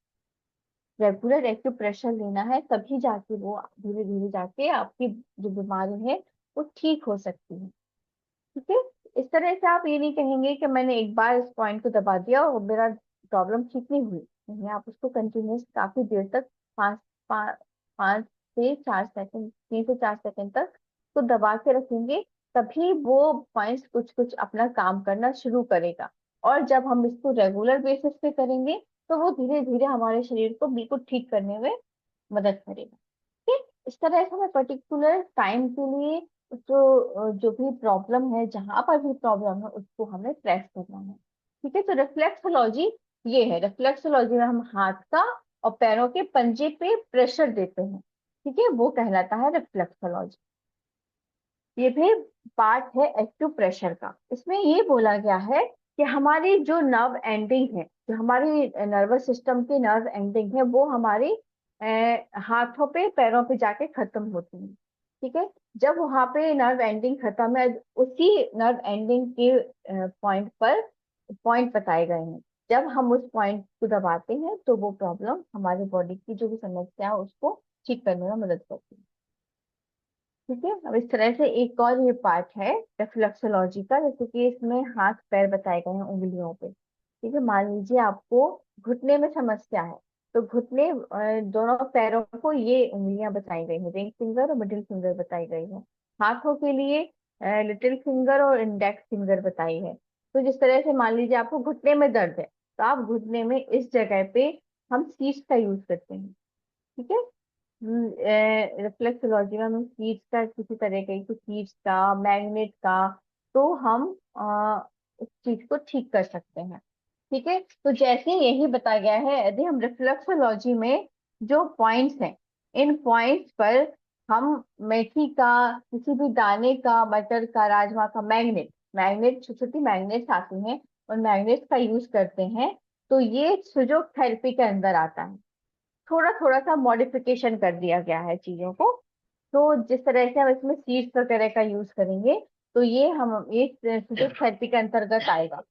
रेगुलर एक्यूप्रेशर लेना है, तभी जाके वो धीरे धीरे जाके आपकी जो बीमारी है वो ठीक हो सकती है। ठीक है। इस तरह से आप ये नहीं कहेंगे कि मैंने एक बार इस पॉइंट को दबा दिया और मेरा प्रॉब्लम ठीक नहीं हुई। नहीं, आप उसको कंटिन्यूस काफी देर तक, पाँच पाँच 5 से 4 सेकंड, 3 से 4 सेकंड तक तो दबा के रखेंगे, तभी वो पॉइंट्स कुछ कुछ अपना काम करना शुरू करेगा। और जब हम इसको रेगुलर बेसिस पे करेंगे, तो वो धीरे धीरे हमारे शरीर को बिल्कुल ठीक करने में मदद करेगा। ठीक। इस तरह से हमें पर्टिकुलर टाइम के लिए जो भी प्रॉब्लम है, जहां पर भी प्रॉब्लम है, उसको हमें प्रेस करना है। ठीक है। तो रिफ्लेक्सोलॉजी ये है, रिफ्लेक्सोलॉजी में हम हाथ का और पैरों के पंजे पे प्रेशर देते हैं। ठीक है, वो कहलाता है रिफ्लेक्सोलॉजी। ये भी पार्ट है एक्यूप्रेशर का। इसमें ये बोला गया है कि हमारी जो नर्व एंडिंग है, जो हमारी नर्वस सिस्टम की नर्व एंडिंग है, वो हमारी हाथों पे, पैरों पे जाके खत्म होती है। ठीक है। जब वहां पे नर्व एंडिंग खत्म है, उसी नर्व एंडिंग के पॉइंट पर पॉइंट बताए गए हैं। जब हम उस पॉइंट को दबाते हैं, तो वो प्रॉब्लम, हमारी बॉडी की जो भी समस्या है, उसको ठीक करने में मदद करती है। ठीक है। अब इस तरह से एक और ये पार्ट है रिफ्लेक्सोलॉजी का, जैसे कि इसमें हाथ पैर बताए गए हैं उंगलियों पे। ठीक है। मान लीजिए आपको घुटने में समस्या है, तो घुटने, दोनों पैरों को ये उंगलियां बताई गई है, रिंग फिंगर और मिडिल फिंगर बताई गई है। हाथों के लिए लिटिल फिंगर और इंडेक्स फिंगर बताई है। तो जिस तरह से मान लीजिए आपको घुटने में दर्द है, तो आप घुटने में इस जगह पे हम सीड्स का यूज करते हैं। ठीक है। रिफ्लेक्सोलॉजी में हम सीड्स का, किसी तरह के सीड्स का, मैग्नेट का, तो हम उस चीज को ठीक कर सकते हैं। ठीक है। तो जैसे यही बताया गया है, यदि हम रिफ्लेक्सोलॉजी में जो पॉइंट्स हैं, इन पॉइंट्स पर हम मेथी का, किसी भी दाने का, मटर का, राजमा का मैग्नेट, मैग्नेट छोटी छोटी मैग्नेट्स आती हैं, और मैग्नेट्स का यूज करते हैं, तो ये सुजोग थेरेपी के अंदर आता है। थोड़ा थोड़ा सा मॉडिफिकेशन कर दिया गया है चीजों को। तो जिस तरह से हम इसमें सीड्स वगैरह का यूज करेंगे, तो ये फिजियोथेरेपी के अंतर्गत आएगा।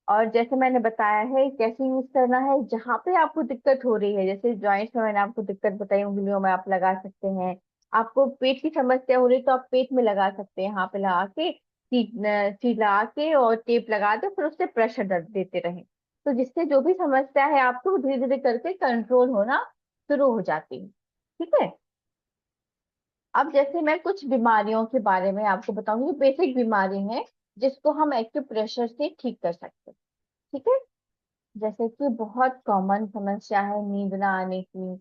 और जैसे मैंने बताया है कैसे यूज करना है, जहाँ पे आपको दिक्कत हो रही है, जैसे जॉइंट्स में मैंने आपको दिक्कत बताई, उंगलियों में आप लगा सकते हैं। आपको पेट की समस्या हो रही है तो आप पेट में लगा सकते हैं, यहाँ पे लगा के सीट लगा के और टेप लगा दे, फिर उससे प्रेशर देते रहें। तो जिससे जो भी समस्या है आपको धीरे धीरे करके कंट्रोल होना शुरू हो जाती है। ठीक है। अब जैसे मैं कुछ बीमारियों के बारे में आपको बताऊंगी, बेसिक बीमारी है जिसको हम एक्यूप्रेशर से ठीक कर सकते हैं। ठीक है। जैसे कि बहुत कॉमन समस्या है नींद ना आने की।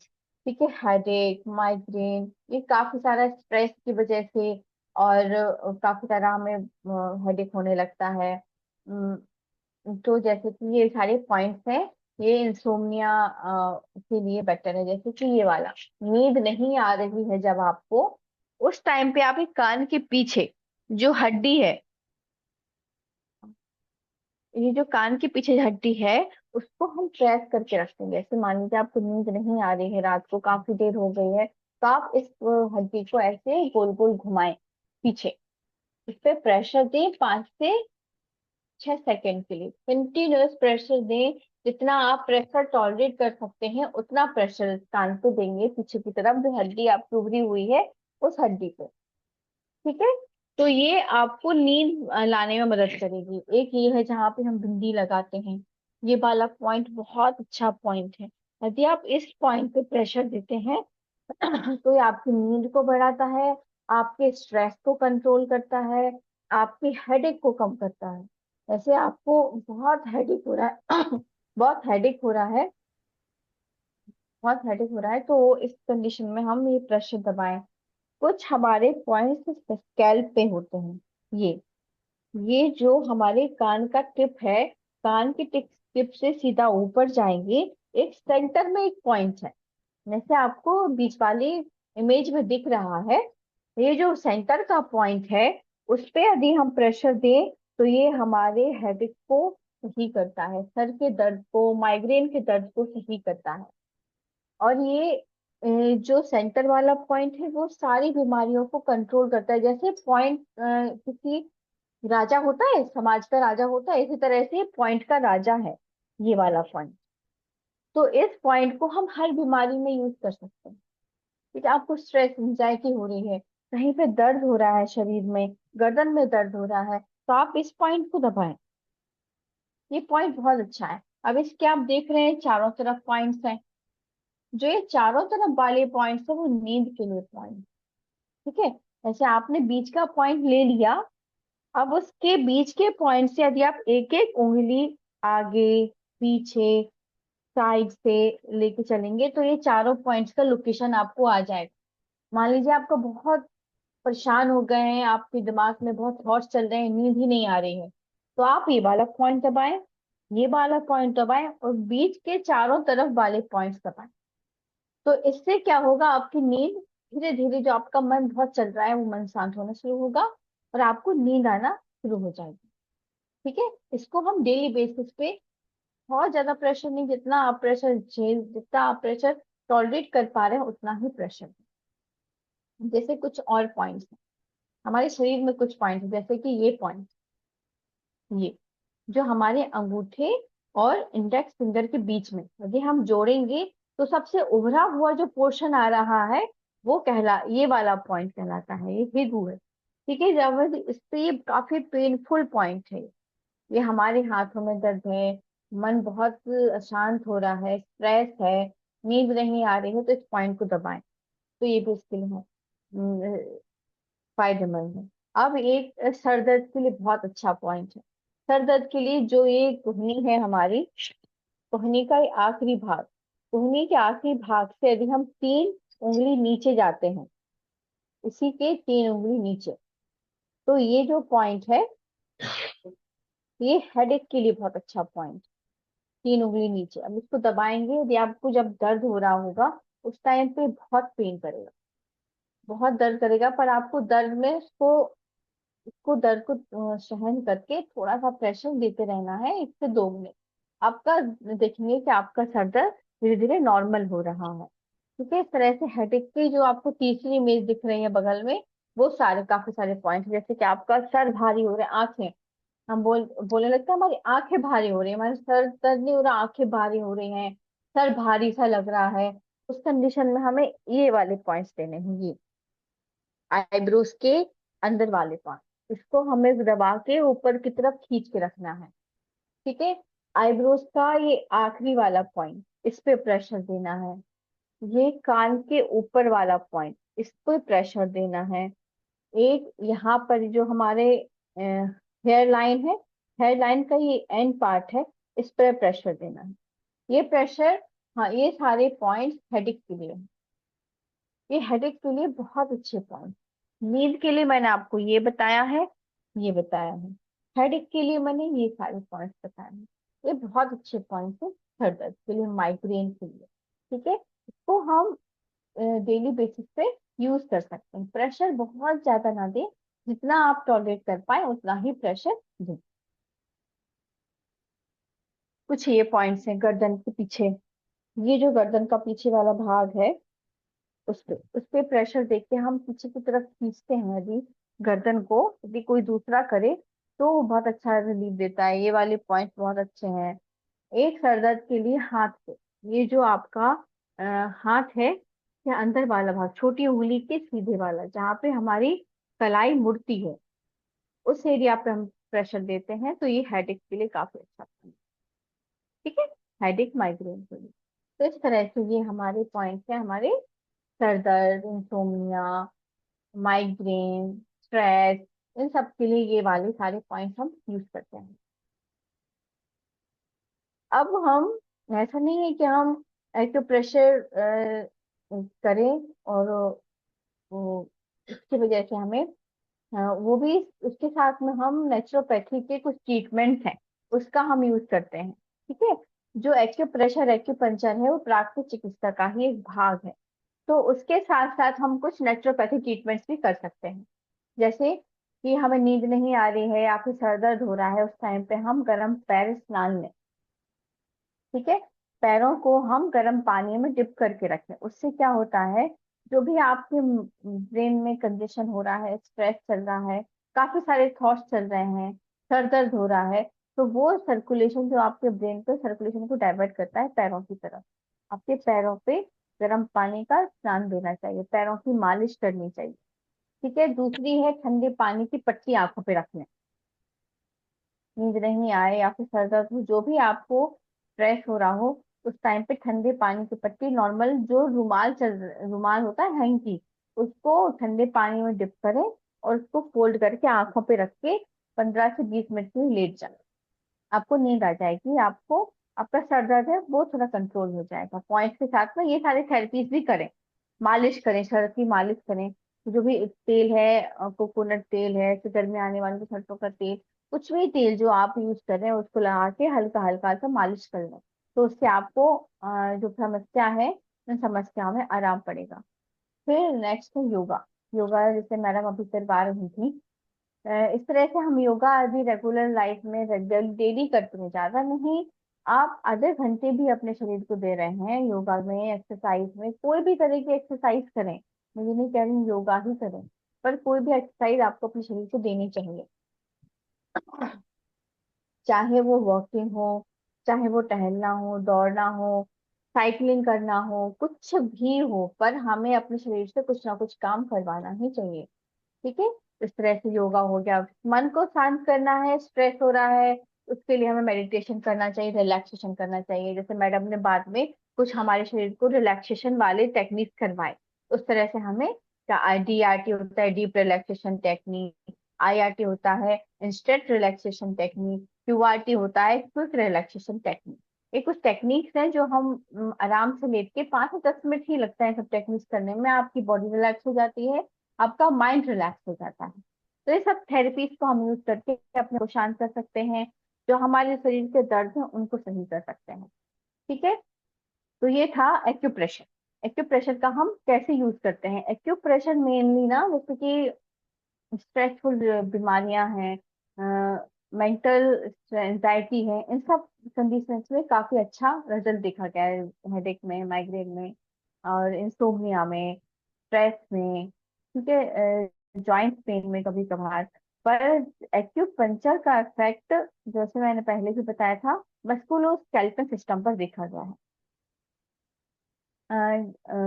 ठीक है। हेडेक, माइग्रेन, ये काफी सारा स्ट्रेस की वजह से, और काफी सारा हमें हेडेक होने लगता है। तो जैसे कि ये सारे पॉइंट्स हैं, ये इंसोम्निया के लिए बेटर है। जैसे कि ये वाला, नींद नहीं आ रही है जब आपको, उस टाइम पे आप एक कान के पीछे जो हड्डी है, ये जो कान के पीछे हड्डी है, उसको हम प्रेस करके रखते हैं। जैसे मान लीजिए आपको नींद नहीं आ रही है, रात को काफी देर हो गई है, तो आप इस हड्डी को ऐसे गोल गोल घुमाएं पीछे, इस पे प्रेशर दें 5 से 6 सेकंड के लिए, कंटिन्यूअस प्रेशर दें। जितना आप प्रेशर टॉलरेट कर सकते हैं उतना प्रेशर कान पे देंगे, पीछे की तरफ जो हड्डी आपकी उभरी हुई है उस हड्डी पे। ठीक है। तो ये आपको नींद लाने में मदद करेगी। एक ये है जहाँ पे हम बिंदी लगाते हैं, ये वाला पॉइंट बहुत अच्छा पॉइंट है। यदि आप इस पॉइंट पे प्रेशर देते हैं तो ये आपकी नींद को बढ़ाता है, आपके स्ट्रेस को कंट्रोल करता है, आपकी हेडेक को कम करता है। जैसे आपको बहुत हेडेक हो रहा है बहुत हेडेक हो रहा है, बहुत हेडेक हो रहा है, तो इस कंडीशन में हम ये प्रेशर दबाएं। कुछ हमारे पॉइंट्स स्कैल्प पे होते हैं। ये ये जो हमारे कान का टिप है, कान की टिप से सीधा ऊपर जाएंगे, एक सेंटर में एक पॉइंट है, जैसे आपको बीच वाली इमेज में दिख रहा है। ये जो सेंटर का पॉइंट है, उस पे यदि हम प्रेशर दें, तो ये हमारे हेडेक को सही करता है, सर के दर्द को, माइग्रेन के दर्द को सही करता है। और ये जो सेंटर वाला पॉइंट है वो सारी बीमारियों को कंट्रोल करता है। जैसे पॉइंट किसी राजा होता है, समाज का राजा होता है, इसी तरह से पॉइंट का राजा है ये वाला पॉइंट। तो इस पॉइंट को हम हर बीमारी में यूज कर सकते हैं। ठीक है। आपको स्ट्रेस, एंजाइटी हो रही है, कहीं पे दर्द हो रहा है शरीर में, गर्दन में दर्द हो रहा है, तो आप इस पॉइंट को दबाएं। ये पॉइंट बहुत अच्छा है। अब इसके आप देख रहे हैं चारों तरफ पॉइंट्स हैं, जो ये चारों तरफ वाले पॉइंट्स है वो नींद के लिए पॉइंट। ठीक है। जैसे आपने बीच का पॉइंट ले लिया, अब उसके बीच के पॉइंट से यदि आप एक एक उंगली आगे, पीछे, साइड से लेके चलेंगे, तो ये चारों पॉइंट्स का लोकेशन आपको आ जाएगा। मान लीजिए आपको बहुत परेशान हो गए हैं, आपके दिमाग में बहुत थॉट्स चल रहे हैं, नींद ही नहीं आ रही है, तो आप ये वाला पॉइंट दबाएं, ये वाला पॉइंट दबाएं, और बीच के चारों तरफ वाले पॉइंट्स दबाएं। तो इससे क्या होगा, आपकी नींद धीरे धीरे, जो आपका मन बहुत चल रहा है वो मन शांत होना शुरू होगा, और आपको नींद आना शुरू हो जाएगी। ठीक है। इसको हम डेली बेसिस पे, बहुत ज्यादा प्रेशर नहीं, जितना आप प्रेशर टॉलरेट कर पा रहे हैं उतना ही प्रेशर। जैसे कुछ और पॉइंट्स हैं हमारे शरीर में, कुछ पॉइंट्स जैसे कि ये पॉइंट, ये जो हमारे अंगूठे और इंडेक्स फिंगर के बीच में यदि हम जोड़ेंगे, तो सबसे उभरा हुआ जो पोर्शन आ रहा है वो ये वाला पॉइंट कहलाता है, ये हिगु है। ठीक है। जब इस पे, ये काफी पेनफुल पॉइंट है, ये हमारे हाथों में दर्द है, मन बहुत अशांत हो रहा है, स्ट्रेस है, नींद नहीं आ रही है, तो इस पॉइंट को दबाएं। तो ये भी इसके लिए है। फायदेमंद है। अब एक सर दर्द के लिए बहुत अच्छा पॉइंट है। सर दर्द के लिए जो ये कुहनी है हमारी, कुहनी का ये आखिरी भाग, कुहनी के आखिरी भाग से यदि हम 3 उंगली नीचे जाते हैं, इसी के 3 उंगली नीचे, तो ये जो पॉइंट है, ये हेडेक के लिए बहुत अच्छा पॉइंट। 3 उंगली नीचे, अब इसको दबाएंगे, यदि आपको जब दर्द हो रहा होगा उस टाइम पे बहुत पेन करेगा, बहुत दर्द करेगा, पर आपको दर्द में उसको दर्द को सहन करके थोड़ा सा प्रेशर देते रहना है, 1 से 2 मिनट। आपका देखेंगे कि आपका सर दर्द धीरे धीरे नॉर्मल हो रहा है। ठीक है, इस तरह से हेडेक की जो आपको तीसरी इमेज दिख रही है बगल में, वो सारे काफी सारे पॉइंट, जैसे कि आपका सर भारी हो रहा है, आंखें, हम बोलने लगते हैं हमारी आंखें भारी हो रही है, हमारे सर दर्द नहीं हो रहा, आंखें भारी हो रही हैं, सर भारी सा लग रहा है, उस कंडीशन में हमें ये वाले पॉइंट्स देने हैं, ये आईब्रोज के अंदर वाले पॉइंट, इसको हमें दबा के ऊपर की तरफ खींच के रखना है। ठीक है, आईब्रोज का ये आखिरी वाला पॉइंट, इस पे प्रेशर देना है। ये कान के ऊपर वाला पॉइंट, इस पे प्रेशर देना है। एक यहाँ पर जो हमारे हेयर लाइन है, हेयर लाइन का ये एंड पार्ट है, इस पर प्रेशर देना है। ये प्रेशर, हाँ, ये सारे पॉइंट्स हेडेक के लिए हैं। ये हेडेक के लिए बहुत अच्छे पॉइंट। नींद के लिए मैंने आपको ये बताया है, ये बताया है। हेडेक के लिए मैंने ये सारे पॉइंट्स बताए हैं। ये बहुत अच्छे पॉइंट्स हैं सर दर्द के लिए, माइग्रेन के लिए। ठीक है, इसको हम डेली बेसिस पे यूज कर सकते हैं। प्रेशर बहुत ज्यादा ना दें, जितना आप टॉलरेट कर पाए उतना ही प्रेशर दें। कुछ ये पॉइंट्स हैं गर्दन के पीछे, ये जो गर्दन का पीछे वाला भाग है, उस पे प्रेशर देके हम पीछे की तरफ खींचते हैं, यदि गर्दन को यदि कोई दूसरा करे तो वो बहुत अच्छा रिलीफ देता है। ये वाले पॉइंट बहुत अच्छे हैं। एक सर दर्द के लिए हाथ पे, ये जो आपका अ, हाथ है, या अंदर वाला भाग, छोटी उंगली के सीधे वाला, जहाँ पे हमारी कलाई मुड़ती है, उस एरिया पे हम प्रेशर देते हैं, तो ये हेडेक के लिए काफी अच्छा है। ठीक है, हेडेक माइग्रेन के लिए। तो इस तरह से ये हमारे पॉइंट्स हैं, हमारे सर दर्द, इंसोमिया, माइग्रेन, स्ट्रेस, इन सब के लिए ये वाले सारे पॉइंट्स हम यूज करते हैं। अब हम, ऐसा नहीं है कि हम एक्यूप्रेशर करें और उसकी वजह से हमें, वो भी, उसके साथ में हम नेचुरोपैथी के कुछ ट्रीटमेंट्स हैं, उसका हम यूज करते हैं। ठीक है, जो एक्यूप्रेशर एक्यूपंचर है वो प्राकृतिक चिकित्सा का ही एक भाग है। तो उसके साथ साथ हम कुछ नेचुरोपैथी ट्रीटमेंट्स भी कर सकते हैं। जैसे कि हमें नींद नहीं आ रही है या फिर सर दर्द हो रहा है, उस टाइम पे हम गर्म पैर स्नान लें। ठीक है, पैरों को हम गर्म पानी में डिप करके रखें। उससे क्या होता है, जो भी आपके ब्रेन में कंजेशन हो रहा है, स्ट्रेस चल रहा है, काफी सारे थॉट्स चल रहे हैं, सर दर्द हो रहा है, तो वो सर्कुलेशन जो आपके ब्रेन पे सर्कुलेशन को डाइवर्ट करता है पैरों की तरफ। आपके पैरों पे गर्म पानी का स्नान देना चाहिए, पैरों की मालिश करनी चाहिए। ठीक है, दूसरी है ठंडे पानी की पट्टी आंखों पे रखना। नींद नहीं आए या फिर सर दर्द हो, जो भी आपको स्ट्रेस हो रहा हो, उस टाइम पे ठंडे पानी की पट्टी, नॉर्मल जो रुमाल होता है हैंकी, उसको ठंडे पानी में डिप करें और उसको फोल्ड करके आंखों पे रख के 15 से 20 मिनट के लिए लेट जाए। आपको नींद आ जाएगी, आपको आपका सर दर्द है वो थोड़ा कंट्रोल हो जाएगा। पॉइंट्स के साथ में ये सारे थेरेपीज भी करें, मालिश करें, सर की मालिश करें। जो भी तेल है, कोकोनट तेल है, फिगर में आने वाले सरसों का तेल, कुछ भी तेल जो आप यूज कर रहे हैं उसको लगा के हल्का हल्का सा मालिश कर लें, तो उससे आपको जो समस्या है, उन समस्याओं में आराम पड़ेगा। फिर नेक्स्ट है योगा। योगा जैसे मैडम अभी करवा रही थी, इस तरह से हम योगा अभी रेगुलर लाइफ में रेगुलर डेली करते हैं, ज्यादा नहीं। आप आधे घंटे भी अपने शरीर को दे रहे हैं योगा में, एक्सरसाइज में, कोई भी तरह की एक्सरसाइज करें, मैं ये नहीं कह रही योगा ही करें, पर कोई भी एक्सरसाइज आपको अपने शरीर को देनी चाहिए। चाहे वो वॉकिंग हो, चाहे वो टहलना हो, दौड़ना हो, साइकिलिंग करना हो, कुछ भी हो, पर हमें अपने शरीर से कुछ ना कुछ काम करवाना ही चाहिए। ठीक है, इस तरह से योगा हो गया। मन को शांत करना है, स्ट्रेस हो रहा है, उसके लिए हमें मेडिटेशन करना चाहिए, रिलैक्सेशन करना चाहिए। जैसे मैडम ने बाद में कुछ हमारे शरीर को रिलैक्सेशन वाले टेक्निक करवाए, उस तरह से हमें DRT होता है डीप रिलैक्सेशन टेक्निक, IRT होता है इंस्टेंट रिलैक्सेशन टेक्निक, QRT होता है क्विक रिलैक्सेशन टेक्निक। ये कुछ टेक्निक्स हैं जो हम आराम से लेट के 5 से 10 मिनट ही लगता है सब टेक्निक्स करने में, आपकी बॉडी रिलैक्स हो जाती है, आपका माइंड रिलैक्स हो जाता है। तो ये सब थेरेपीज को हम यूज करके अपने को शांत कर सकते हैं, जो हमारे शरीर के दर्द है उनको सही कर सकते हैं। ठीक है, तो ये था एक्यूप्रेशर। एक्यूप्रेशर का हम कैसे यूज करते हैं? एक्यूप्रेशर मेनली ना, जैसे कि स्ट्रेसफुल बीमारियां हैं, मेंटल एंजाइटी है, इन सब कंडीशंस में काफी अच्छा रिजल्ट देखा गया है, हेडेक में, माइग्रेन में, और इंसोम्निया में, स्ट्रेस में, ठीक है, जॉइंट पेन में कभी कभार। पर एक्यूपंक्चर का इफेक्ट, जैसे मैंने पहले भी बताया था, मस्कुलोस्केलेटल सिस्टम पर देखा गया है।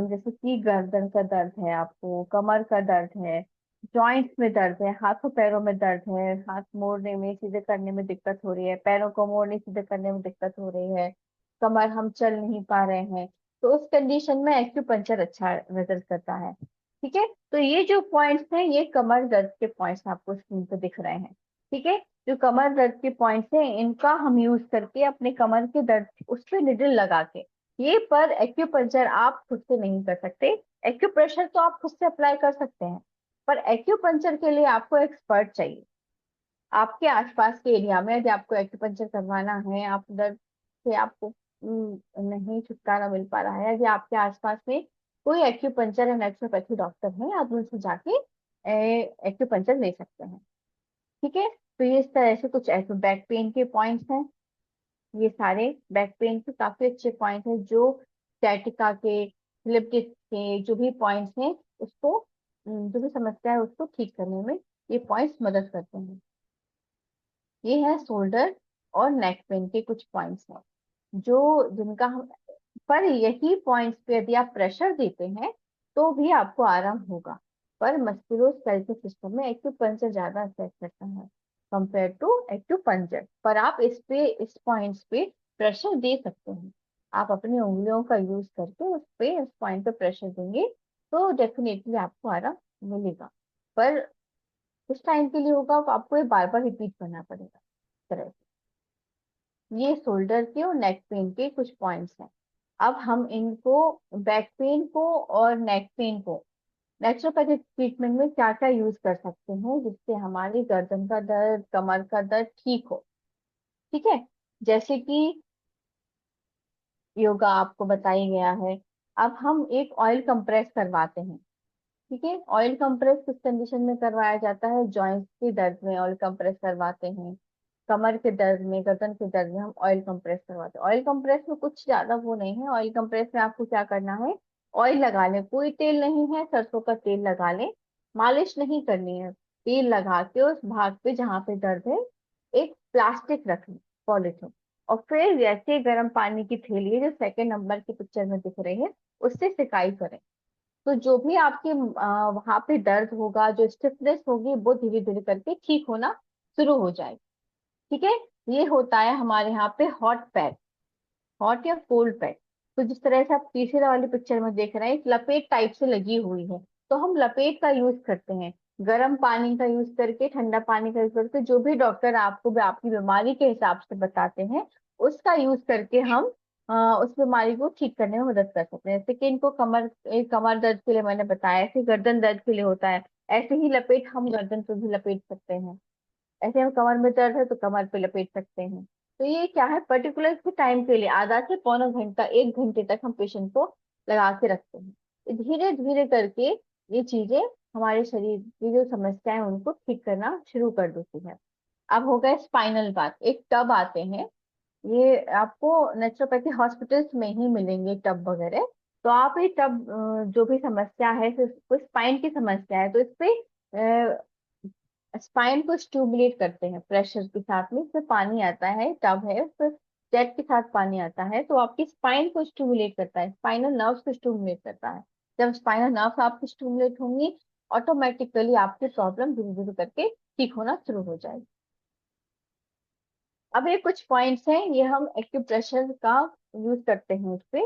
जैसे कि गर्दन का दर्द है, आपको कमर का दर्द है, जॉइंट्स में दर्द है, हाथों पैरों में दर्द है, हाथ मोड़ने में सीधे करने में दिक्कत हो रही है, पैरों को मोड़ने सीधे करने में दिक्कत हो रही है, कमर हम चल नहीं पा रहे हैं, तो उस कंडीशन में एक्यूपंक्चर अच्छा रिजल्ट करता है। ठीक है, तो ये जो पॉइंट्स हैं ये कमर दर्द के पॉइंट्स आपको स्क्रीन पे दिख रहे हैं। ठीक है, जो कमर दर्द के पॉइंट्स हैं इनका हम यूज करके अपने कमर के दर्द उस पर निडल लगा के, ये पर एक्यूपंक्चर आप खुद से नहीं कर सकते। एक्यूप्रेशर तो आप खुद से अप्लाई कर सकते हैं, पर एक्यूपंक्चर के लिए आपको एक्सपर्ट चाहिए। आपके आसपास के एरिया में यदि आपको एक्यूपंक्चर करवाना है, आप दर्द से आपको नहीं छुटकारा मिल पा रहा है, यदि आपके आसपास में कोई एक्यूपंक्चर या नेचुरोपैथी डॉक्टर है, आप उनसे जाके एक्यूपंक्चर ले सकते हैं। ठीक है, तो ये इस तरह से कुछ ऐसे बैक पेन के पॉइंट्स हैं। ये सारे बैक पेन के काफी अच्छे पॉइंट हैं, जो sciatica के, स्लिप डिस्क के जो भी पॉइंट्स हैं उसको, जो भी समस्या है उसको ठीक करने में ये पॉइंट्स मदद करते हैं। ये है शोल्डर और नेक पेन के कुछ पॉइंट्स हैं, जो जिनका हम, पर यही पॉइंट्स पे यदि आप प्रेशर देते हैं तो भी आपको आराम होगा। पर मस्कुलोस्केलेटल सिस्टम में एक्यूपंक्चर ज्यादा इफेक्ट करता है कंपेयर टू एक्यूपंक्चर। पर आप इस पॉइंट्स पे प्रेशर दे सकते हैं, आप अपनी उंगलियों का यूज करके उस पॉइंट पे प्रेशर देंगे तो डेफिनेटली आपको आराम मिलेगा। पर कुछ टाइम के लिए होगा, तो आपको ये बार बार रिपीट करना पड़ेगा इस तरह से। ये शोल्डर के और नेक पेन के कुछ पॉइंट्स हैं। अब हम इनको, बैक पेन को और नेक पेन को नेचुरोपैथिक ट्रीटमेंट में क्या क्या यूज कर सकते हैं जिससे हमारी गर्दन का दर्द, कमर का दर्द ठीक हो। ठीक है, जैसे कि योगा आपको बताया गया है। अब हम एक ऑयल कंप्रेस करवाते हैं। ठीक है, ऑयल कंप्रेस किस कंडीशन में करवाया जाता है? जॉइंट्स के दर्द में ऑयल कंप्रेस करवाते हैं, कमर के दर्द में, गर्दन के दर्द में हम ऑयल कंप्रेस करवाते हैं। ऑयल कंप्रेस में कुछ ज्यादा वो नहीं है, ऑयल कंप्रेस में आपको क्या करना है, ऑयल लगा लें, कोई तेल नहीं है, सरसों का तेल लगा लें, मालिश नहीं करनी है, तेल लगा के उस भाग पे जहाँ पे दर्द है एक प्लास्टिक रख लें, पॉलिथीन, और फिर जैसे गर्म पानी की थैली है जो सेकेंड नंबर की पिक्चर में दिख रही है उससे सिकाई करें, तो जो भी आपके वहां पे दर्द होगा, जो स्टिफनेस होगी वो धीरे धीरे करके ठीक होना शुरू हो जाएगी। ठीक है, ये होता है हमारे यहाँ पे हॉट पैक, हॉट या कोल्ड पैक। तो जिस तरह से आप तीसरे वाली पिक्चर में देख रहे हैं, एक लपेट टाइप से लगी हुई है, तो हम लपेट का यूज करते हैं, गर्म पानी का यूज करके, ठंडा पानी का यूज करके, जो भी डॉक्टर आपको आपकी बीमारी के हिसाब से बताते हैं उसका यूज करके हम उस बीमारी को ठीक करने में मदद कर सकते हैं। जैसे कि इनको कमर दर्द के लिए मैंने बताया, ऐसे गर्दन दर्द के लिए होता है, ऐसे ही लपेट हम गर्दन पे भी लपेट सकते हैं, ऐसे हम कमर में दर्द है तो कमर पे लपेट सकते हैं। तो ये क्या है, पर्टिकुलर के टाइम के लिए आधा से पौना घंटा, 1 घंटे तक हम पेशेंट को लगा के रखते हैं। धीरे धीरे करके ये चीजें हमारे शरीर की जो समस्या है उनको ठीक करना शुरू कर देती है। अब हो गया स्पाइनल बात, एक टब आते हैं, ये आपको नेचुरोपैथी हॉस्पिटल्स में ही मिलेंगे टब वगैरह। तो आप ये टब, जो भी समस्या है, कोई स्पाइन की समस्या है तो इस पे स्पाइन को स्टिमुलेट करते हैं प्रेशर के साथ में, इसमें पानी आता है, टब है, उसमें जेट के साथ पानी आता है, तो आपकी स्पाइन को स्टिमुलेट करता है, स्पाइनल नर्व्स को स्टिमुलेट करता है। जब स्पाइनल नर्व्स आपकी स्टिमुलेट होंगी, ऑटोमेटिकली आपकी प्रॉब्लम धीरे धीरे करके ठीक होना शुरू हो जाएगी। अब ये कुछ पॉइंट्स हैं, ये हम एक्यूप्रेशर का यूज करते हैं उस पे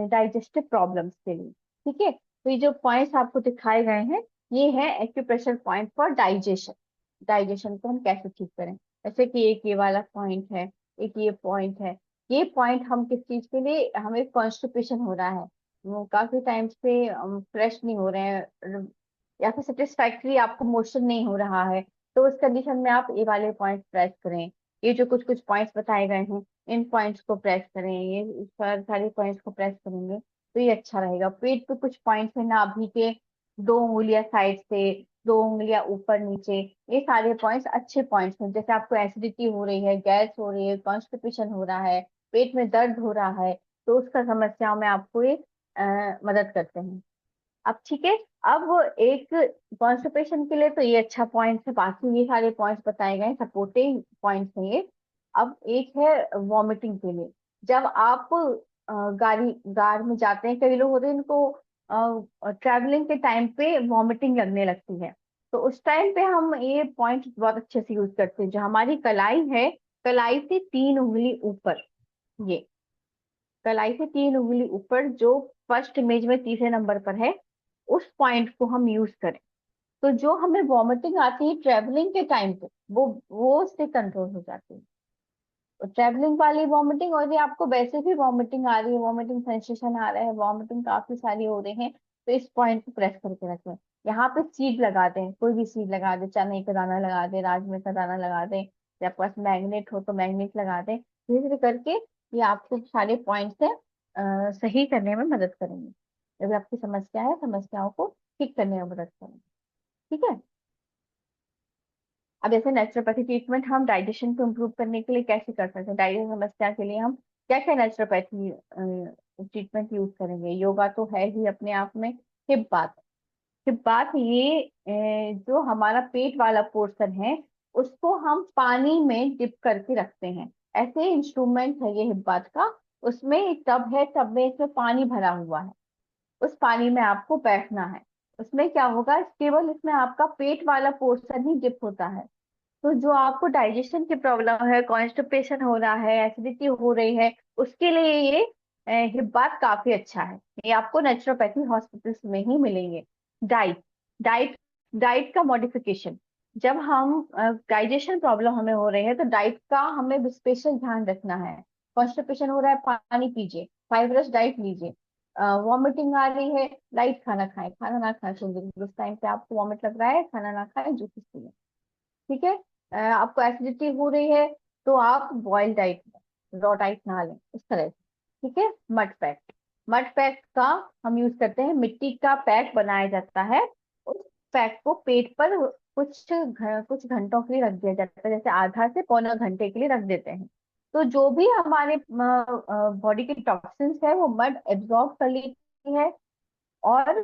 डाइजेस्टिव प्रॉब्लम्स के लिए। ठीक है, तो ये जो पॉइंट्स आपको दिखाए गए हैं, ये है acupressure point for digestion. Digestion को हम कैसे ठीक करें। जैसे कि एक ये वाला पॉइंट है, एक ये पॉइंट है। ये पॉइंट हम किस चीज के लिए, हमें कॉन्स्टिपेशन हो रहा है, वो काफी टाइम से फ्रेश नहीं हो रहे हैं, या फिर सेटिस्फैक्ट्री आपको मोशन नहीं हो रहा है, तो उस कंडीशन में आप ये वाले पॉइंट प्रेस करें। ये जो कुछ कुछ पॉइंट्स बताए गए हैं, इन पॉइंट्स को प्रेस करें, ये सारे पॉइंट्स को प्रेस करेंगे तो ये अच्छा रहेगा। पेट पे कुछ पॉइंट्स है, नाभि के 2 उंगलियां साइड से, 2 उंगलियां ऊपर नीचे, ये सारे पॉइंट्स अच्छे पॉइंट्स हैं। जैसे आपको एसिडिटी हो रही है, गैस हो रही है, कॉन्स्टिपेशन हो रहा है, पेट में दर्द हो रहा है, तो उसका समस्याओं में आपको ये मदद करते हैं। अब ठीक है। अब एक कॉन्स्टिपेशन के लिए तो ये अच्छा पॉइंट है, बाकी ये सारे पॉइंट्स बताए गए सपोर्टिंग पॉइंट्स हैं ये। अब एक है वॉमिटिंग के लिए। जब आप गाड़ी कार में जाते हैं, कई लोग होते हैं इनको ट्रैवलिंग के टाइम पे वॉमिटिंग लगने लगती है, तो उस टाइम पे हम ये पॉइंट बहुत अच्छे से यूज करते हैं। जो हमारी कलाई है, कलाई से 3 उंगली ऊपर, ये कलाई से 3 उंगली ऊपर जो फर्स्ट इमेज में तीसरे नंबर पर है, उस पॉइंट को हम यूज करें, तो जो हमें वॉमिटिंग आती है ट्रेवलिंग के टाइम पे, वो उससे कंट्रोल हो जाती है। ट्रेवलिंग वाली वॉमिटिंग, और ये आपको वैसे भी वॉमिटिंग आ रही है, वॉमिटिंग सेंसेशन आ रहा है, वॉमिटिंग काफी सारी हो रही है, तो इस पॉइंट को प्रेस करके रखें। यहाँ पे सीड लगा दें, कोई भी सीड लगा दे, चने का दाना लगा दे, राजमे का दाना लगा दे, या आपके पास मैग्नेट हो तो मैग्नेट लगा दें। धीरे धीरे करके ये आपको सारे पॉइंट से सही करने में मदद करेंगे। जब आपकी समस्या है, समस्याओं को ठीक करने में मदद करेंगे। ठीक है। अब जैसे नेचुरोपैथी ट्रीटमेंट हम डाइजेशन को इम्प्रूव करने के लिए कैसे कर सकते हैं, डाइजेशन समस्या के लिए हम क्या क्या नेचुरोपैथी ट्रीटमेंट यूज करेंगे। योगा तो है ही अपने आप में। हिप बात, हिप बात ये जो हमारा पेट वाला पोर्शन है, उसको हम पानी में डिप करके रखते हैं। ऐसे इंस्ट्रूमेंट है ये हिप बात का। उसमें एक टब है, टब में इसमें पानी भरा हुआ है, उस पानी में आपको बैठना है। उसमें क्या होगा, केवल इसमें आपका पेट वाला पोर्शन ही डिप होता है। तो जो आपको डाइजेशन की प्रॉब्लम है, कॉन्स्टिपेशन हो रहा है, एसिडिटी हो रही है, उसके लिए ये हिप बाथ काफी अच्छा है। ये आपको नेचुरोपैथी हॉस्पिटल्स में ही मिलेंगे। डाइट, डाइट डाइट का मॉडिफिकेशन। जब हम डाइजेशन प्रॉब्लम हमें हो रही है, तो डाइट का हमें स्पेशल ध्यान रखना है। कॉन्स्टिपेशन हो रहा है, पानी पीजिए, फाइब्रस डाइट लीजिए। वॉमिटिंग आ रही है, लाइट खाना खाएं, खाना ना खाएं, उस टाइम पे आपको वॉमिट लग रहा है, खाना ना खाएं, जूसेस पिए। ठीक है। आपको एसिडिटी हो रही है, तो आप बॉयल डाइट, रॉ डाइट ना लें, इस तरह से। ठीक है। मड पैक, मड पैक का हम यूज करते हैं, मिट्टी का पैक बनाया जाता है। उस पैक को पेट पर कुछ घंटों के लिए रख दिया जाता है, जैसे आधा से पौना घंटे के लिए रख देते हैं। तो जो भी हमारे बॉडी के टॉक्सिन्स है, वो मड एब्जॉर्ब कर लेती है, और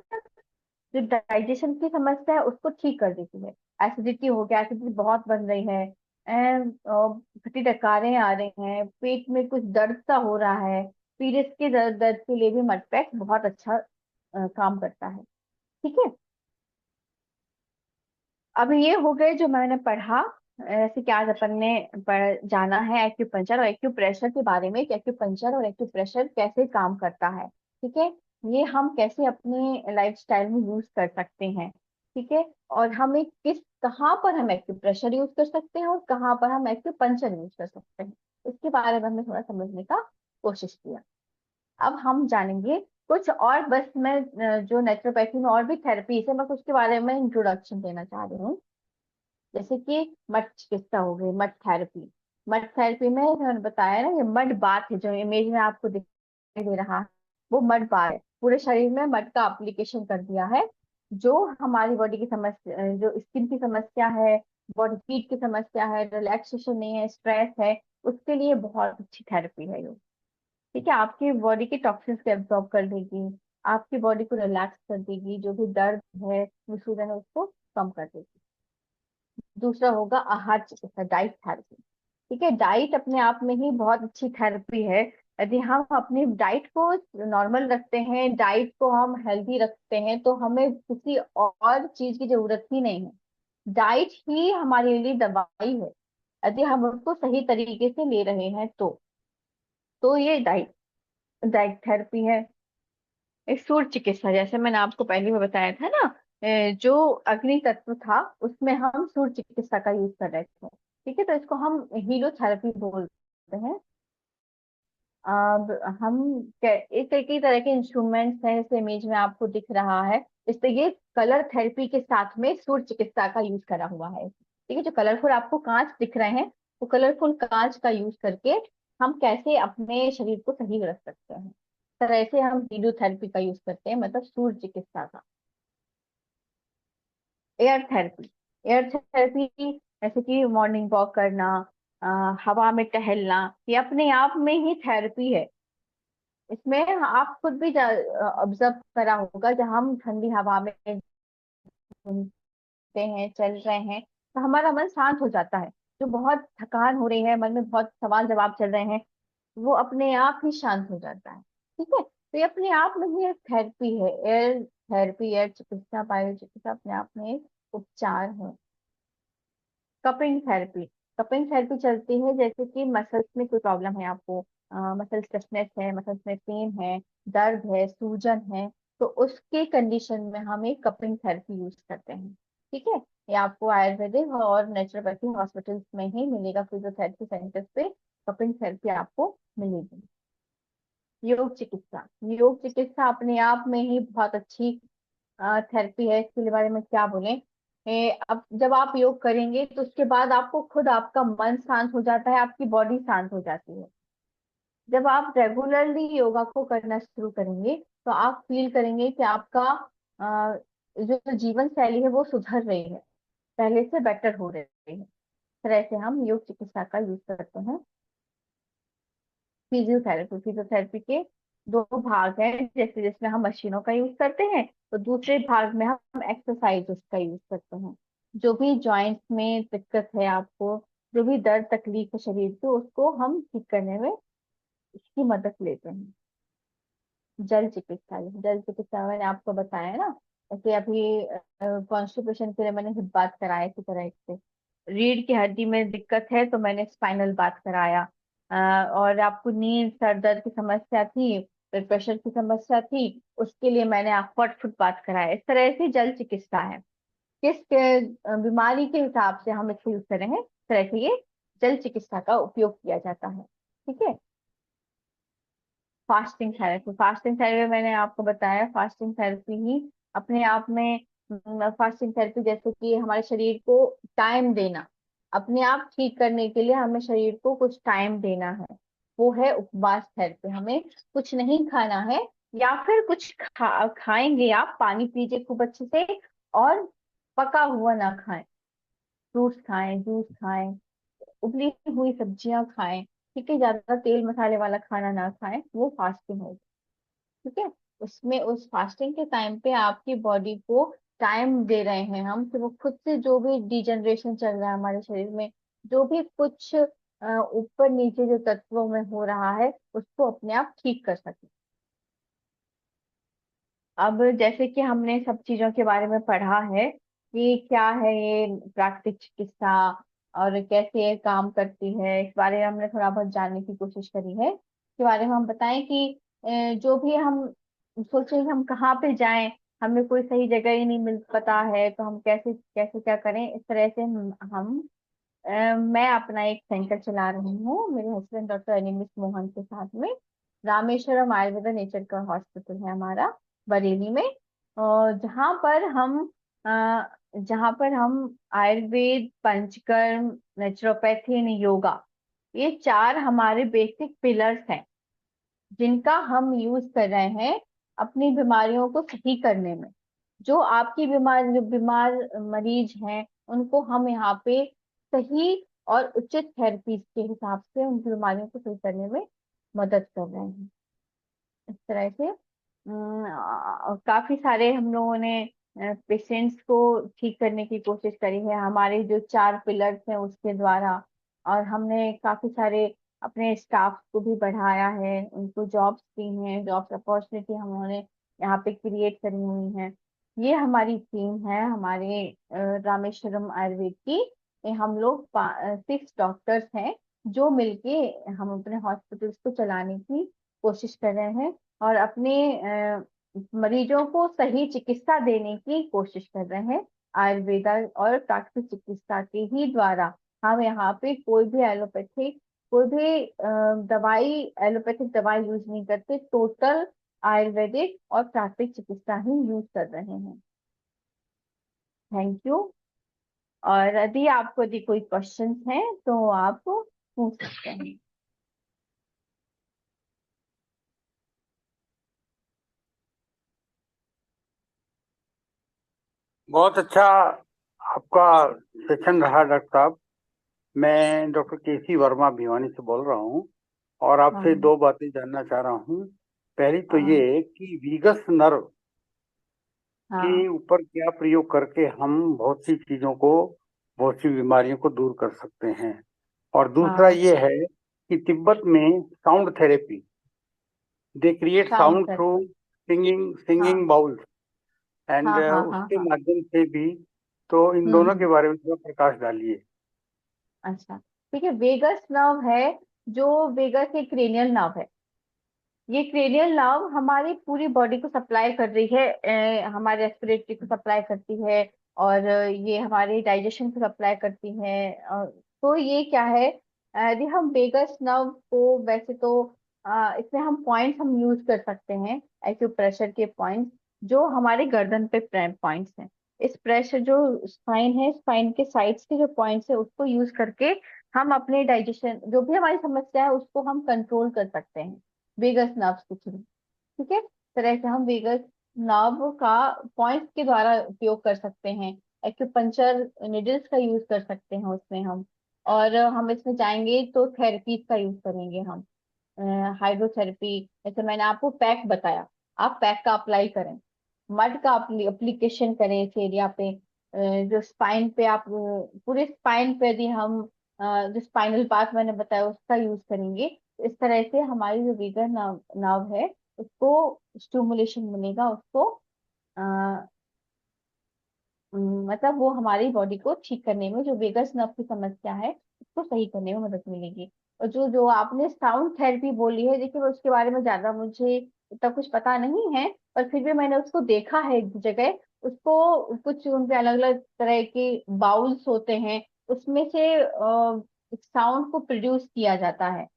जो डाइजेशन की समस्या है उसको ठीक कर देती है। एसिडिटी हो गया, एसिडिटी बहुत बन रही है, खट्टी डकारें आ रही हैं, पेट में कुछ दर्द सा हो रहा है, पीरियड्स के दर्द के लिए भी मड पैक बहुत अच्छा काम करता है। ठीक है। अब ये हो गए जो मैंने पढ़ा। ऐसे कि आज अपन ने जाना है एक्यूपंचर और एक्यूप्रेशर के बारे में, कि एक्यूपंचर और एक्यूप्रेशर कैसे काम करता है। ठीक है। ये हम कैसे अपने लाइफस्टाइल में यूज कर सकते हैं। ठीक है। और हमें कहाँ पर हम एक्यूप्रेशर यूज कर सकते हैं और कहाँ पर हम एक्यूपंचर यूज कर सकते हैं, इसके बारे में हमने थोड़ा समझने का कोशिश किया। अब हम जानेंगे कुछ और, बस मैं जो नेचुरोपैथी में और भी थेरेपीज है, मैं उसके बारे में इंट्रोडक्शन देना चाह रही हूँ। जैसे कि मड चिकित्सा हो गई, मड थेरेपी। मड थेरेपी में मैंने बताया ना, ये मड बाथ है, जो इमेज में आपको दिखाई दे रहा है, वो मड बाथ है। पूरे शरीर में मड का एप्लीकेशन कर दिया है। जो हमारी बॉडी की समस्या, जो स्किन की समस्या है, बॉडी हीट की समस्या है, रिलैक्सेशन नहीं है, स्ट्रेस है, उसके लिए बहुत अच्छी थेरेपी है ये। ठीक है। आपकी बॉडी के टॉक्सिन्स को एब्जॉर्ब कर देगी, आपकी बॉडी को रिलैक्स कर देगी, जो भी दर्द है, सूजन है, उसको कम कर देगी। दूसरा होगा आहार चिकित्सा, डाइट थेरेपी। ठीक है। डाइट अपने आप में ही बहुत अच्छी थेरेपी है। यदि हम अपनी डाइट को नॉर्मल रखते हैं, डाइट को हम हेल्दी रखते हैं, तो हमें किसी और चीज की जरूरत ही नहीं है। डाइट ही हमारे लिए दवाई है, यदि हम उसको सही तरीके से ले रहे हैं तो ये डाइट डाइट थेरेपी है। एक सूर्य चिकित्सा, जैसे मैंने आपको पहले भी बताया था ना, जो अग्नि तत्व था उसमें हम सूर्य चिकित्सा का यूज कर रहे थे। ठीक है, तो इसको हम हीलोथेरेपी बोलते हैं। अब हम एक कई तरह के इंस्ट्रूमेंट्स हैं, इस इमेज में आपको दिख रहा है। इससे ये कलर थेरेपी के साथ में सूर्य चिकित्सा का यूज करा हुआ है। ठीक है, जो कलरफुल आपको कांच दिख रहे हैं, वो कलरफुल कांच का यूज करके हम कैसे अपने शरीर को सही रख सकते हैं, तरह से हम हीलियोथेरेपी का यूज करते हैं, मतलब सूर्य चिकित्सा का। एयर थेरेपी, एयर थेरेपी जैसे कि मॉर्निंग वॉक करना, हवा में टहलना, ये अपने आप में ही थेरेपी है। इसमें आप खुद भी ऑब्जर्व करा होगा, जब हम ठंडी हवा में घूमते हैं, चल रहे हैं, तो हमारा मन शांत हो जाता है। जो बहुत थकान हो रही है, मन में बहुत सवाल जवाब चल रहे हैं, वो अपने आप ही शांत हो जाता है। ठीक है, तो ये अपने आप में ही एक थेरेपी है। एयर थेरेपी, एयर चिकित्सा, बायो चिकित्सा अपने आप में एक उपचार है। कपिंग थेरेपी, कपिंग थेरेपी चलती है जैसे कि मसल्स में कोई प्रॉब्लम है आपको, मसल स्टिफनेस है, मसल्स में पेन है, दर्द है, सूजन है, तो उसके कंडीशन में हम एक कपिंग थेरेपी यूज करते हैं। ठीक है, ये आपको आयुर्वेदिक और नेचुरोपैथी हॉस्पिटल्स में ही मिलेगा, फिजियोथेरेपी सेंटर्स पे कपिंग थेरेपी आपको मिलेगी। योग चिकित्सा, योग चिकित्सा अपने आप में ही बहुत अच्छी थेरेपी है। इसके बारे में क्या बोले, अब जब आप योग करेंगे तो उसके बाद आपको खुद आपका मन शांत हो जाता है, आपकी बॉडी शांत हो जाती है। जब आप रेगुलरली योगा को करना शुरू करेंगे तो आप फील करेंगे कि आपका जो जीवन शैली है वो सुधर रही है, पहले से बेटर हो रही है। इस तरह से हम योग चिकित्सा का यूज करते हैं। फिजियोथेरेपी, फिजियोथेरेपी के दो भाग हैं, जैसे जिसमें हम मशीनों का यूज करते हैं, तो दूसरे भाग में हम एक्सरसाइज उसका यूज करते हैं। जो भी जॉइंट्स में दिक्कत है आपको, जो भी दर्द तकलीफ है शरीर की, उसको हम ठीक करने में इसकी मदद लेते हैं। जल चिकित्सा, जल चिकित्सा मैंने आपको बताया ना, जैसे अभी कॉन्स्टिपेशन के लिए मैंने हिप बात कराया, इसी तरह से रीढ़ की हड्डी में दिक्कत है तो मैंने स्पाइनल बात कराया। और आपको नींद सर दर्द की समस्या थी, ब्लड प्रेशर की समस्या थी, उसके लिए मैंने आपको फुट बात कराया। इस तरह से जल चिकित्सा है, किस बीमारी के हिसाब से हम इसको यूज कर रहे हैं, इस तरह से ये जल चिकित्सा का उपयोग किया जाता है। ठीक है, फास्टिंग थेरेपी, फास्टिंग थेरेपी मैंने आपको बताया, फास्टिंग थेरेपी ही अपने आप में, फास्टिंग थेरेपी जैसे कि हमारे शरीर को टाइम देना, अपने आप ठीक करने के लिए हमें शरीर को कुछ टाइम देना है, वो है उपवास थेरेपी। हमें कुछ नहीं खाना है, या फिर कुछ खाएंगे, आप पानी पीजिए खूब अच्छे से, और पका हुआ ना खाएं, फ्रूट्स खाएं, जूस खाएं, उबली हुई सब्जियां खाएं। ठीक है, ज्यादा तेल मसाले वाला खाना ना खाएं, वो फास्टिंग होगी। ठीक है, उसमें उस फास्टिंग के टाइम पे आपकी बॉडी को टाइम दे रहे हैं हम, कि वो खुद से जो भी डिजनरेशन चल रहा है हमारे शरीर में, जो भी कुछ ऊपर नीचे जो तत्वों में हो रहा है, उसको अपने आप ठीक कर सके। अब जैसे कि हमने सब चीजों के बारे में पढ़ा है कि क्या है ये प्राकृतिक चिकित्सा और कैसे ये काम करती है, इस बारे में हमने थोड़ा बहुत जानने की कोशिश करी है। इसके बारे में हम बताएं कि जो भी हम सोचें कि हम कहाँ पे जाएं, हमें कोई सही जगह ही नहीं मिल पता है, तो हम कैसे कैसे क्या करें, इस तरह से मैं अपना एक सेंटर चला रही हूँ, मेरे हस्बैंड डॉक्टर अनिमित मोहन के साथ में। रामेश्वरम आयुर्वेदा नेचर का हॉस्पिटल है हमारा, बरेली में। और जहाँ पर हम Ayurveda, panchakarma, naturopathy and yoga, ये चार हमारे बेसिक पिलर्स हैं, जिनका हम यूज कर रहे हैं अपनी बीमारियों को सही करने में। जो आपकी जो बीमार मरीज हैं, उनको हम यहाँ पे सही और उचित थेरेपी के हिसाब से उनकी बीमारियों को सही करने में मदद कर रहे हैं। इस तरह से काफी सारे हम लोगों ने पेशेंट्स को ठीक करने की कोशिश करी है, हमारे जो चार पिलर्स हैं उसके द्वारा। और हमने काफी सारे अपने स्टाफ को भी बढ़ाया है, उनको जॉब्स दी हैं, जॉब्स अपॉर्चुनिटी हम उन्होंने यहाँ पे क्रिएट करी हुई हैं। ये हमारी टीम है, हमारे रामेश्वरम आयुर्वेद की। ये हम लोग 6 डॉक्टर्स हैं, जो मिलके हम अपने हॉस्पिटल्स को चलाने की कोशिश कर रहे हैं, और अपने मरीजों को सही चिकित्सा देने की कोशिश कर रहे हैं। आयुर्वेदा और प्राकृतिक चिकित्सा के ही द्वारा हम यहाँ पे कोई भी एलोपैथिक, कोई भी दवाई, एलोपैथिक दवाई यूज नहीं करते। टोटल आयुर्वेदिक और प्राकृतिक चिकित्सा ही यूज कर रहे हैं। Thank you. और यदि कोई क्वेश्चंस हैं तो आप पूछ सकते हैं। बहुत अच्छा आपका सेशन रहा डॉक्टर साहब। मैं डॉक्टर केसी वर्मा भिवानी से बोल रहा हूँ और आपसे हाँ दो बातें जानना चाह रहा हूँ। पहली तो हाँ ये कि वीगस नर्व हाँ के ऊपर क्या प्रयोग करके हम बहुत सी चीजों को, बहुत सी बीमारियों को दूर कर सकते हैं। और दूसरा हाँ। ये है कि तिब्बत में sound therapy, they create sound sound through therapy. Singing हाँ सिंगिंग बाउल्स एंड हाँ हाँ हाँ उसके हाँ। माध्यम से भी। तो इन दोनों के हम्म। बारे में थोड़ा प्रकाश डालिए। अच्छा, ठीक है। वेगस नर्व है, जो वेगस एक क्रेनियल नर्व है। ये क्रेनियल नर्व हमारी पूरी बॉडी को सप्लाई कर रही है, हमारे रेस्पिरेटरी को सप्लाई करती है, और ये हमारे डाइजेशन को सप्लाई करती है। तो ये क्या है, यदि हम वेगस नर्व को, वैसे तो इसमें हम पॉइंट्स हम यूज कर सकते हैं, एक्यूप्रेशर के पॉइंट्स, जो हमारे गर्दन पे पॉइंट्स हैं। इस प्रेशर जो स्पाइन है, स्पाइन के साइड्स के जो पॉइंट्स है, उसको यूज करके हम अपने डाइजेशन, जो भी हमारी समस्या है, उसको हम कंट्रोल कर सकते हैं वेगस नर्व के थ्रू। ठीक है, तरह से हम वेगस नर्व का पॉइंट्स के द्वारा उपयोग कर सकते हैं। एक्यूपंचर निडल्स का यूज कर सकते हैं उसमें हम। और हम इसमें जाएंगे तो थेरेपीज का यूज करेंगे हम। हाइड्रोथेरेपी, जैसे मैंने आपको पैक बताया, आप पैक का अप्लाई करें। मड का अप्लीकेशन करें इस एरिया पे। जो स्पाइन पे आप पूरे स्पाइन पे यदि हम जो स्पाइनल पार्ट मैंने बताया उसका यूज करेंगे, तो इस तरह से हमारी जो वीगस नर्व नर्व है, उसको स्टिमुलेशन मिलेगा, उसको मतलब वो हमारी बॉडी को ठीक करने में, जो वेगस नर्व की समस्या है उसको सही करने में मदद मिलेगी। और जो जो आपने साउंड थेरेपी बोली है, देखिए उसके बारे में ज्यादा मुझे इतना कुछ पता नहीं है, पर फिर भी मैंने उसको देखा है एक जगह। उसको कुछ उन पे अलग अलग तरह के बाउल्स होते हैं, उसमें से साउंड को प्रोड्यूस किया जाता है।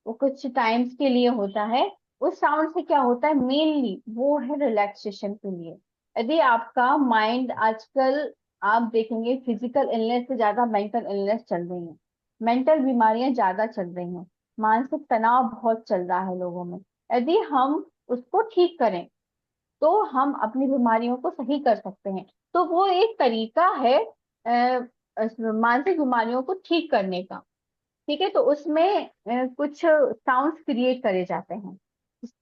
वो कुछ टाइम्स के लिए होता है। उस साउंड से क्या होता है, मेनली वो है रिलैक्सेशन के लिए। यदि आपका माइंड आजकल, आप देखेंगे फिजिकल इलनेस से ज्यादा मेंटल इलनेस चल रही है, मेंटल बीमारियां ज्यादा चल रही हैं, मानसिक तनाव बहुत चल रहा है लोगों में। यदि हम उसको ठीक करें तो हम अपनी बीमारियों को सही कर सकते हैं। तो वो एक तरीका है मानसिक बीमारियों को ठीक करने का। ठीक है, तो उसमें कुछ साउंड्स क्रिएट करे जाते हैं,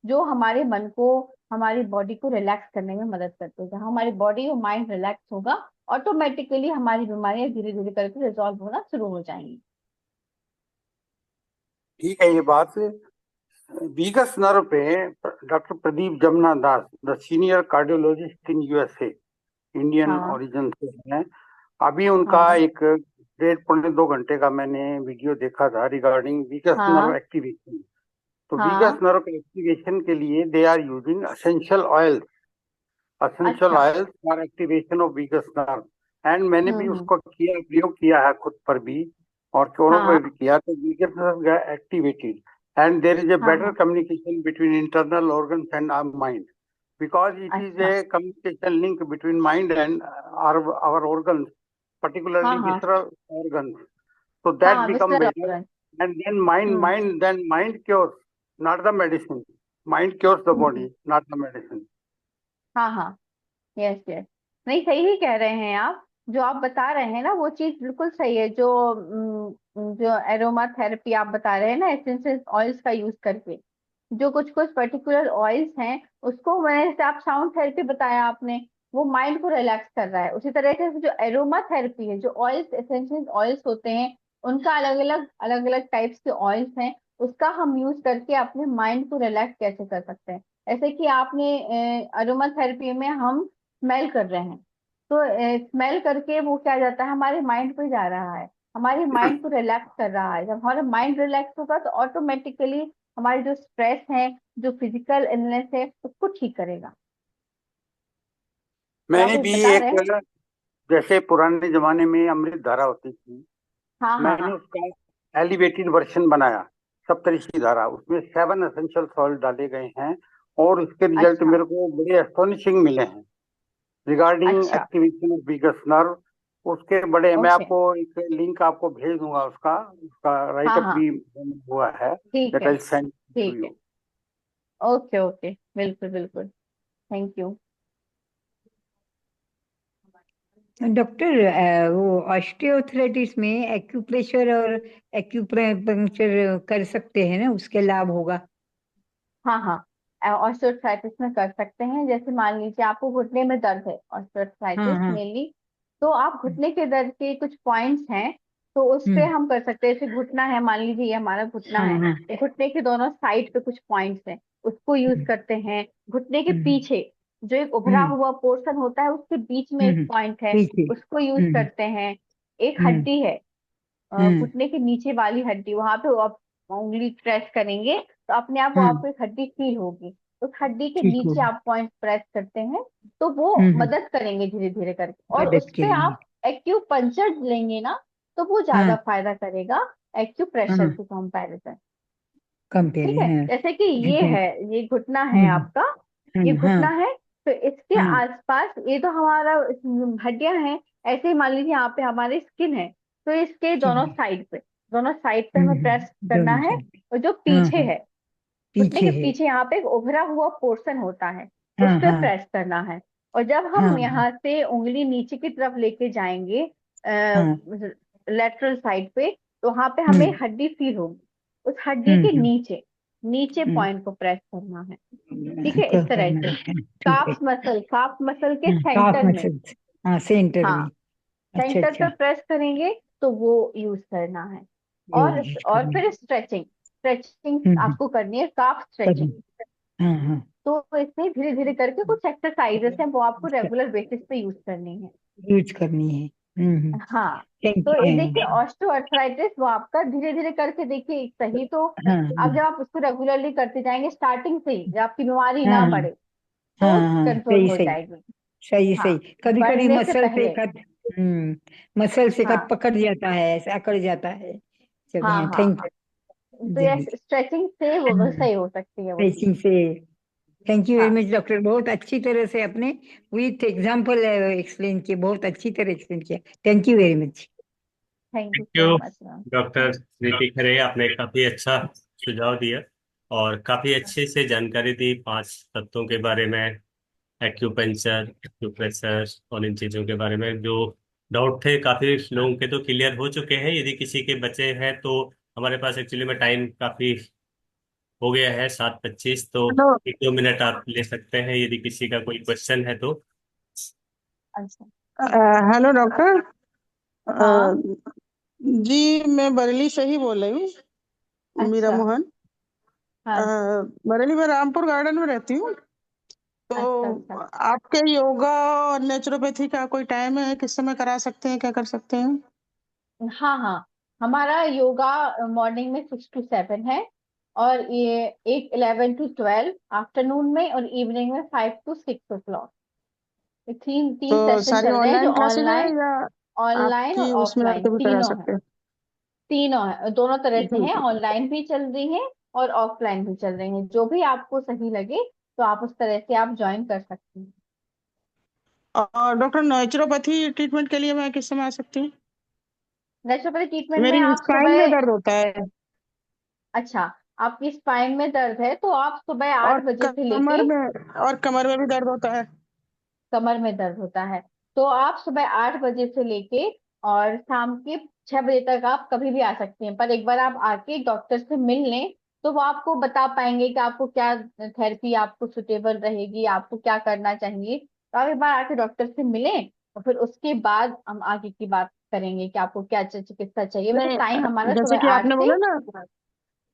जो हमारे मन को, हमारी बॉडी को रिलैक्स करने में मदद करते हैं। जहाँ हमारी बॉडी और माइंड रिलैक्स होगा, ऑटोमेटिकली हमारी बीमारियां धीरे धीरे करके रिजॉल्व होना शुरू हो जाएंगी। ठीक है, ये बात वीगस नर्व पे doctor Pradeep Jamuna Das, the senior cardiologist in USA, Indian हाँ ओरिजिन से हैं। अभी उनका हाँ एक 1.5 पौने 2 घंटे का मैंने वीडियो देखा था रिगार्डिंग वीगस हाँ नर्व एक्टिवेशन। तो वीगस हाँ। नर्व के एक्टिवेशन के लिए दे आर यूजिंग असेंशियल अच्छा। Oils for activation of vagus nerve. And मैंने भी हम्म। उसको किया, प्रयोग किया है खुद पर भी और चोरों हाँ पर भी किया। तो vagus nerve activated and there is a हाँ बेटर हाँ। Communication between internal organs and our mind, because it is a अच्छा। communication link between mind and our organs, हाँ particularly हाँ visceral organs. So that हाँ, become विस्तर better, organ. and then mind cures, not the medicine. Mind cures the hmm. body, not the medicine. हाँ हाँ। Yes yes. नहीं, सही ही कह रहे हैं आप। जो आप बता रहे हैं ना, वो चीज बिल्कुल सही है। जो एरोमा थेरेपी आप बता रहे हैं ना, एसेंशियल ऑयल्स का यूज करके, जो कुछ कुछ पर्टिकुलर ऑयल्स हैं, उसको मैंने, जैसे आप साउंड थेरेपी बताया आपने, वो माइंड को रिलैक्स कर रहा है। उसी तरह से जो एरोमा थेरेपी है, जो ऑयल्स, एसेंशियल ऑयल्स होते हैं, उनका अलग अलग टाइप्स के ऑयल्स हैं, उसका हम यूज करके अपने माइंड को रिलैक्स कैसे कर सकते हैं। ऐसे कि आपने अरोमा थेरेपी में हम स्मेल कर रहे हैं, तो स्मेल करके वो क्या जाता है, हमारे माइंड पे जा रहा है, हमारे माइंड को रिलैक्स कर रहा है। जब हमारा माइंड रिलैक्स होगा तो ऑटोमेटिकली हमारे जो स्ट्रेस है, जो फिजिकल इलनेस है, उसको ठीक करेगा। तो आप मैंने कुछ भी बता एक, रहे हैं। जैसे पुराने जमाने में अमृत धारा होती थी, हाँ हाँ मैंने हाँ। उसका एलिवेटेड वर्जन बनाया, सप्तऋषि धारा। उसमें 7 एसेंशियल सॉल्ट डाले गए हैं और उसके रिजल्ट अच्छा मेरे को बड़े एस्टोनिशिंग मिले हैं रिगार्डिंग अच्छा। Activation of vagus nerve. उसके बड़े, मैं ओके। आपको एक लिंक आपको भेज दूंगा, उसका उसका हाँ राइटअप हाँ। भी हुआ है, ठीक दैट है आई सेंड टू ठीक है। यू। ओके ओके, बिल्कुल बिल्कुल। Thank you. डॉक्टर, वो ऑस्टियोआर्थराइटिस में एक्यूप्रेशर और एक्यूपंक्चर कर सकते हैं ना, उसके लाभ होगा? हाँ हाँ, ऑस्टियोआर्थराइटिस में कर सकते हैं। जैसे मान लीजिए आपको घुटने में दर्द है, हाँ ऑस्टियोआर्थराइटिस हाँ। मेनली, तो आप घुटने के दर्द के कुछ पॉइंट्स हैं, तो उस पे हम्म। हम कर सकते हैं। जैसे घुटना है, मान लीजिए ये हमारा घुटना हाँ है, हाँ। तो घुटने के दोनों साइड पे कुछ पॉइंट्स हैं, उसको यूज हम्म। करते हैं। घुटने के हम्म। पीछे जो एक उभरा हम्म। हुआ पोर्शन होता है, उसके बीच में एक हम्म। पॉइंट है, ठीक है। उसको यूज हम्म। करते हैं। एक हम्म। हड्डी है, हम्म। घुटने के नीचे वाली हड्डी, वहां पे आप उंगली प्रेस करेंगे तो अपने आप वो हम्म। आपको एक हड्डी फील होगी। उस हड्डी के ठीक नीचे होगा। आप पॉइंट प्रेस करते हैं, तो वो हम्म। मदद करेंगे धीरे धीरे करके। और मदद उस के पे लिए। आप एक्यूपंक्चर लेंगे ना, तो वो हाँ ज्यादा फायदा करेगा एक्यूप्रेशर हाँ। के कंपैरिजन। ठीक कंपेयर, है, हाँ। जैसे कि ये जी। है, ये घुटना है हम्म। आपका, ये घुटना हाँ है। तो इसके हाँ। आसपास ये तो हमारा हड्डियां हैं। ऐसे ही मान लीजिए यहाँ पे हमारी स्किन है, तो इसके ठीक दोनों है। साइड पे, दोनों साइड पे हमें प्रेस करना दोनों है। साइड। और जो हाँ पीछे हाँ। है, घुटने पीछे के है। पीछे यहाँ पे एक उभरा हुआ पोर्शन होता है, उस हाँ पे हाँ। प्रेस करना है। और जब हम हाँ यहाँ से उंगली नीचे की तरफ लेके जाएंगे हाँ। लेटरल साइड पे, तो वहां पे हमें हम्म। हड्डी फील होगी। उस हड्डी के हम्म। नीचे, नीचे हम्म। पॉइंट को प्रेस करना है। ठीक है, इस तरह करना से। है, ठीक है। काफ मसल के काफ सेंटर में, मसल्स। हाँ, सेंटर हाँ, में। अच्छा सेंटर अच्छा। पे प्रेस करेंगे तो वो यूज करना है। यूज और करना फिर है। स्ट्रेचिंग, स्ट्रेचिंग हम्म। आपको करनी है, काफ स्ट्रेचिंग। करना। हाँ हाँ। तो इसमें धीरे धीरे करके कुछ एक्सरसाइजेस हैं, वो आपको रेगुलर बेसिस पे यूज करनी है। यूज करनी है। हाँ। थैंक तो ये देखिए, यू। ऑस्टियोआर्थराइटिस वो आपका धीरे धीरे करके देखिए सही तो। हाँ अब हाँ। जब आप उसको रेगुलरली करते जाएंगे, स्टार्टिंग से ही जब आपकी बीमारी हाँ ना हाँ। बढ़े, तो हाँ हाँ, कंट्रोल सही हो सही। जाएगी। सही हाँ, सही। कभी कभी बढ़ने से मसल से पहले। कट। मसल से कट हाँ पकड़ जाता है, ऐसे अकड़ जाता है। हाँ चलिए, हाँ थैंक हाँ। यू। तो ये जी। स्ट्रेचिंग से वो सही हो सकती है वो चीज। स्ट्रेचिंग से। थैंक यू वेरी हाँ, मच डॉक्टर, बहुत अच्छी तरह से अपने विथ एग्जाम्पल एक्सप्लेन किए, बहुत अच्छी तरह एक्सप्लेन किया। Thank you very much. Thank you thank so you much ma'am. Doctor Riti खरे, आपने काफी अच्छा सुझाव दिया और काफी अच्छे से जानकारी दी 5 तत्वों के बारे में, एक्यूपेंचर, एक्यूप्रेशर और इन चीजों के बारे में। जो डाउट थे काफी लोगों के तो क्लियर हो चुके हैं। यदि किसी के बचे हैं तो हमारे पास एक्चुअली में टाइम काफी हो गया है, 7:25, तो हेलो। 1-2 मिनट आप ले सकते हैं यदि किसी का कोई क्वेश्चन है तो। अच्छा। Hello doctor. हाँ। जी, मैं बरेली से ही बोल रही हूँ, मीरा अच्छा। मोहन। हाँ जी। बरेली में रामपुर गार्डन में रहती हूँ। अच्छा तो अच्छा। आपके योगा और नेचुरोपैथी का कोई टाइम है, किस समय करा सकते हैं, क्या कर सकते हैं? हाँ हाँ, हमारा योगा मॉर्निंग में 6 to 7 है, और ये एक 11 to 12 आफ्टरनून में, और इवनिंग में 5 to 6 o'clock। ये तीन तो तीन सेशन सारी चल रहे हैं, जो ऑनलाइन क्लासेज है ऑनलाइन, या ऑनलाइन और आपकी उसमें ऑफलाइन आके भी करा तीनों है। सकते हैं? तीनों है, दोनों तरह से जी हैं, जी। ऑनलाइन भी चल रही है और ऑफलाइन भी चल रही है। जो भी आपको सही लगे, तो आप उस तरह से आप ज्वाइन कर सकते हैं। और डॉक्टर, नेचुरोपैथी ट्रीटमेंट के लिए मैं किस समय आ सकती हूँ? नेचुरोपैथी ट्रीटमेंट में मेरी आप स्पाइन में सुबह, दर्द होता है अच्छा, आपकी स्पाइन में दर्द है तो आप सुबह और 8 बजे से कमर लेके, में और कमर में भी दर्द होता है। कमर में दर्द होता है, तो आप सुबह 8 बजे से लेके और शाम के 6 बजे तक आप कभी भी आ सकते हैं। पर एक बार आप आके डॉक्टर से मिल लें, तो वो आपको बता पाएंगे कि आपको क्या थेरेपी आपको सुटेबल रहेगी, आपको क्या करना चाहिए। तो आप एक बार आके डॉक्टर से मिलें, और फिर उसके बाद हम आगे की बात करेंगे कि आपको क्या चिकित्सा चाहिए। वैसे नहीं, टाइम हमारा जैसे सुबह कि 8 आपने से, बोला ना।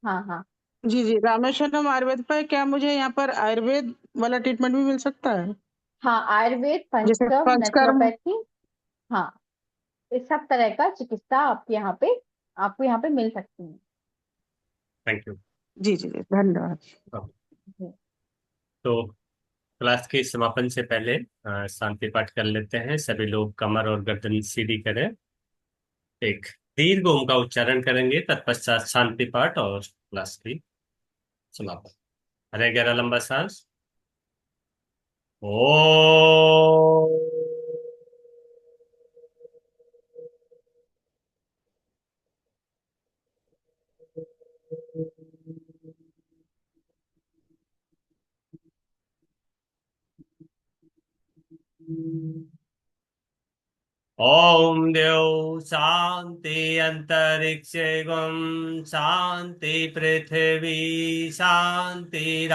हाँ हाँ, जी जी, रामेश्वरम आयुर्वेद पर क्या मुझे यहाँ पर आयुर्वेद वाला ट्रीटमेंट भी मिल सकता है? हाँ, आयुर्वेद, जैसे पंचकर्म, पंचकर्म। नेचुरोपैथी, हाँ, इस सब तरह का चिकित्सा आपको यहाँ पे मिल सकती है। Thank you. जी जी जी, धन्यवाद। जी। तो क्लास के समापन से पहले शांति पाठ कर लेते हैं। सभी लोग कमर और गर्दन सीधी करें। एक दीर्घ ओम का उच्चारण करेंगे, तत्पश्चात शांति पाठ और क्लास की समापन। हरे गहरा लंबा सांस। ओ ओम देव शांति अंतरिक्ष शांति पृथ्वी शांतिरापः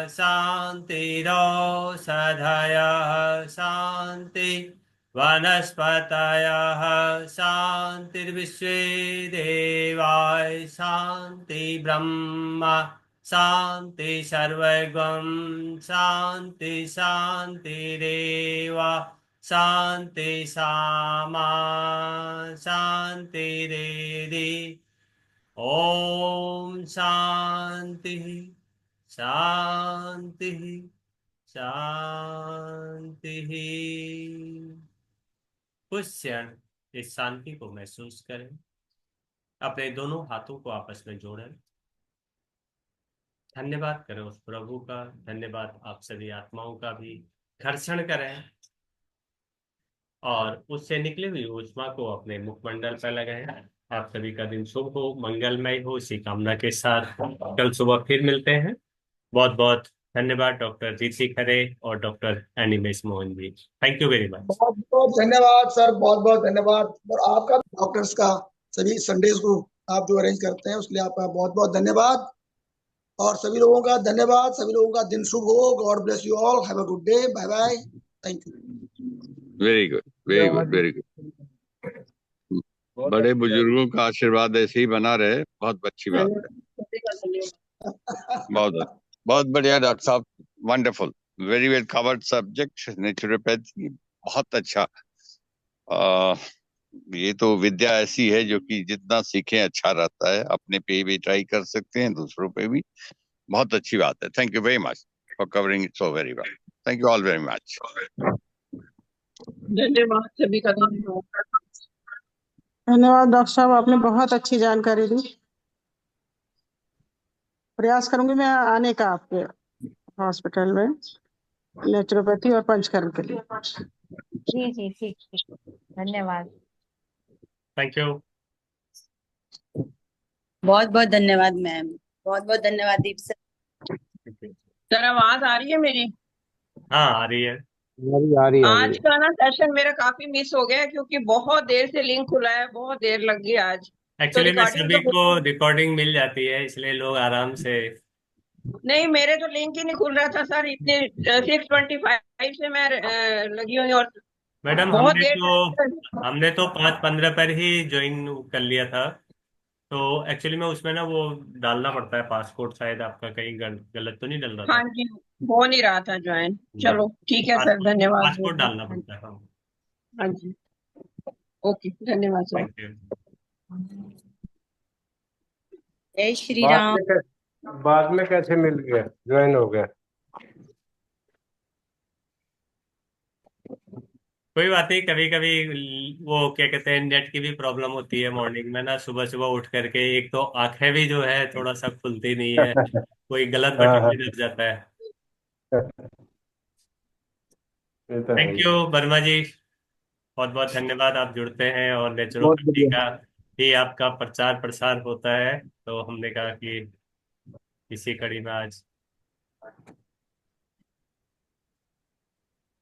शांतिरौषधयः शांति वनस्पतयः शांतिर्विश्वे देवाः शांति ब्रह्म शांति सर्वगं शांति शांतिरेव शांति सामा शांतिरेधि। ओम शांति शांति शांति। कुछ क्षण इस शांति को महसूस करें। अपने दोनों हाथों को आपस में जोड़ें। धन्यवाद करें उस प्रभु का, धन्यवाद आप सभी आत्माओं का भी। घर्षण करें और उससे निकली हुई ऊष्मा को अपने मुखमंडल पर लगाएं। आप सभी का दिन शुभ हो, मंगलमय हो, इसी कामना के साथ कल सुबह फिर मिलते हैं। बहुत बहुत धन्यवाद डॉक्टर रीति खरे और doctor Animesh Mohan ji. Thank you very much. बहुत बहुत धन्यवाद सर, बहुत बहुत धन्यवाद। और आपका डॉक्टर्स का सभी संडेज को आप जो अरेंज करते हैं उसके लिए आपका बहुत बहुत धन्यवाद। और सभी लोगों का धन्यवाद। सभी लोगों का दिन शुभ हो। God bless you all. Have a good day. Bye bye. Thank you. Very good, very good, very good. बड़े बुजुर्गों का आशीर्वाद ऐसे ही बना रहे। बहुत अच्छी बात है। बहुत बहुत बढ़िया डॉक्टर साहब। Wonderful, very well covered subject naturopathy. बहुत अच्छा। ये तो विद्या ऐसी है जो कि जितना सीखें अच्छा रहता है। अपने पे भी ट्राई कर सकते हैं, दूसरों पे भी। बहुत अच्छी बात है। Thank you very much for covering it so very well. Thank you all very much. धन्यवाद सभी का। धन्यवाद डॉक्टर साहब, आपने बहुत अच्छी जानकारी दी। प्रयास करूंगी मैं आने का आपके हॉस्पिटल में नेचुरोपैथी और पंचकर्म के लिए। जी जी, ठीक ठीक। धन्यवाद। Thank you. बहुत बहुत धन्यवाद मैम। बहुत बहुत धन्यवाद दीप सर। सर आवाज आ रही है मेरी? हाँ आ रही है। आज का ना सेशन मेरा काफी मिस हो गया क्योंकि बहुत देर से लिंक खुला है, बहुत देर लग गई आज। तो एक्चुअली में रिकॉर्डिंग सभी तो को रिकॉर्डिंग मिल जाती है, इसलिए लोग आराम से। नहीं, मेरे तो लिंक ही नहीं खुल रहा था सर। इतने 6:25 से मैं लगी हुई और मैडम बहुत देर हमने तो 5:15 पर ही ज्वाइन कर लिया था। तो एक्चुअली में उसमें ना वो डालना पड़ता है पासपोर्ट, शायद आपका कहीं गलत तो नहीं डल रहा हाँ था। जी, हो नहीं रहा था ज्वाइन। चलो ठीक है सर, धन्यवाद। पासपोर्ट डालना पड़ता है। हाँ, हाँ जी, ओके, धन्यवाद सर। Thank you. जय श्री राम। बाद में कैसे मिल गया, ज्वाइन हो गया? कोई बात नहीं, कभी कभी वो क्या कहते हैं, नेट की भी प्रॉब्लम होती है। मॉर्निंग में ना सुबह सुबह उठ करके एक तो आंखें भी जो है थोड़ा सा खुलती नहीं है, कोई गलत हाँ बटन हाँ, भी दब जाता है। ये तो है थैंक ही। यू वर्मा जी, बहुत बहुत धन्यवाद। आप जुड़ते हैं और बहुत नेचुरोपैथी बढ़िया। का ही आपका प्रचार प्रसार होता है, तो हमने कहा कि इसी कड़ी में आज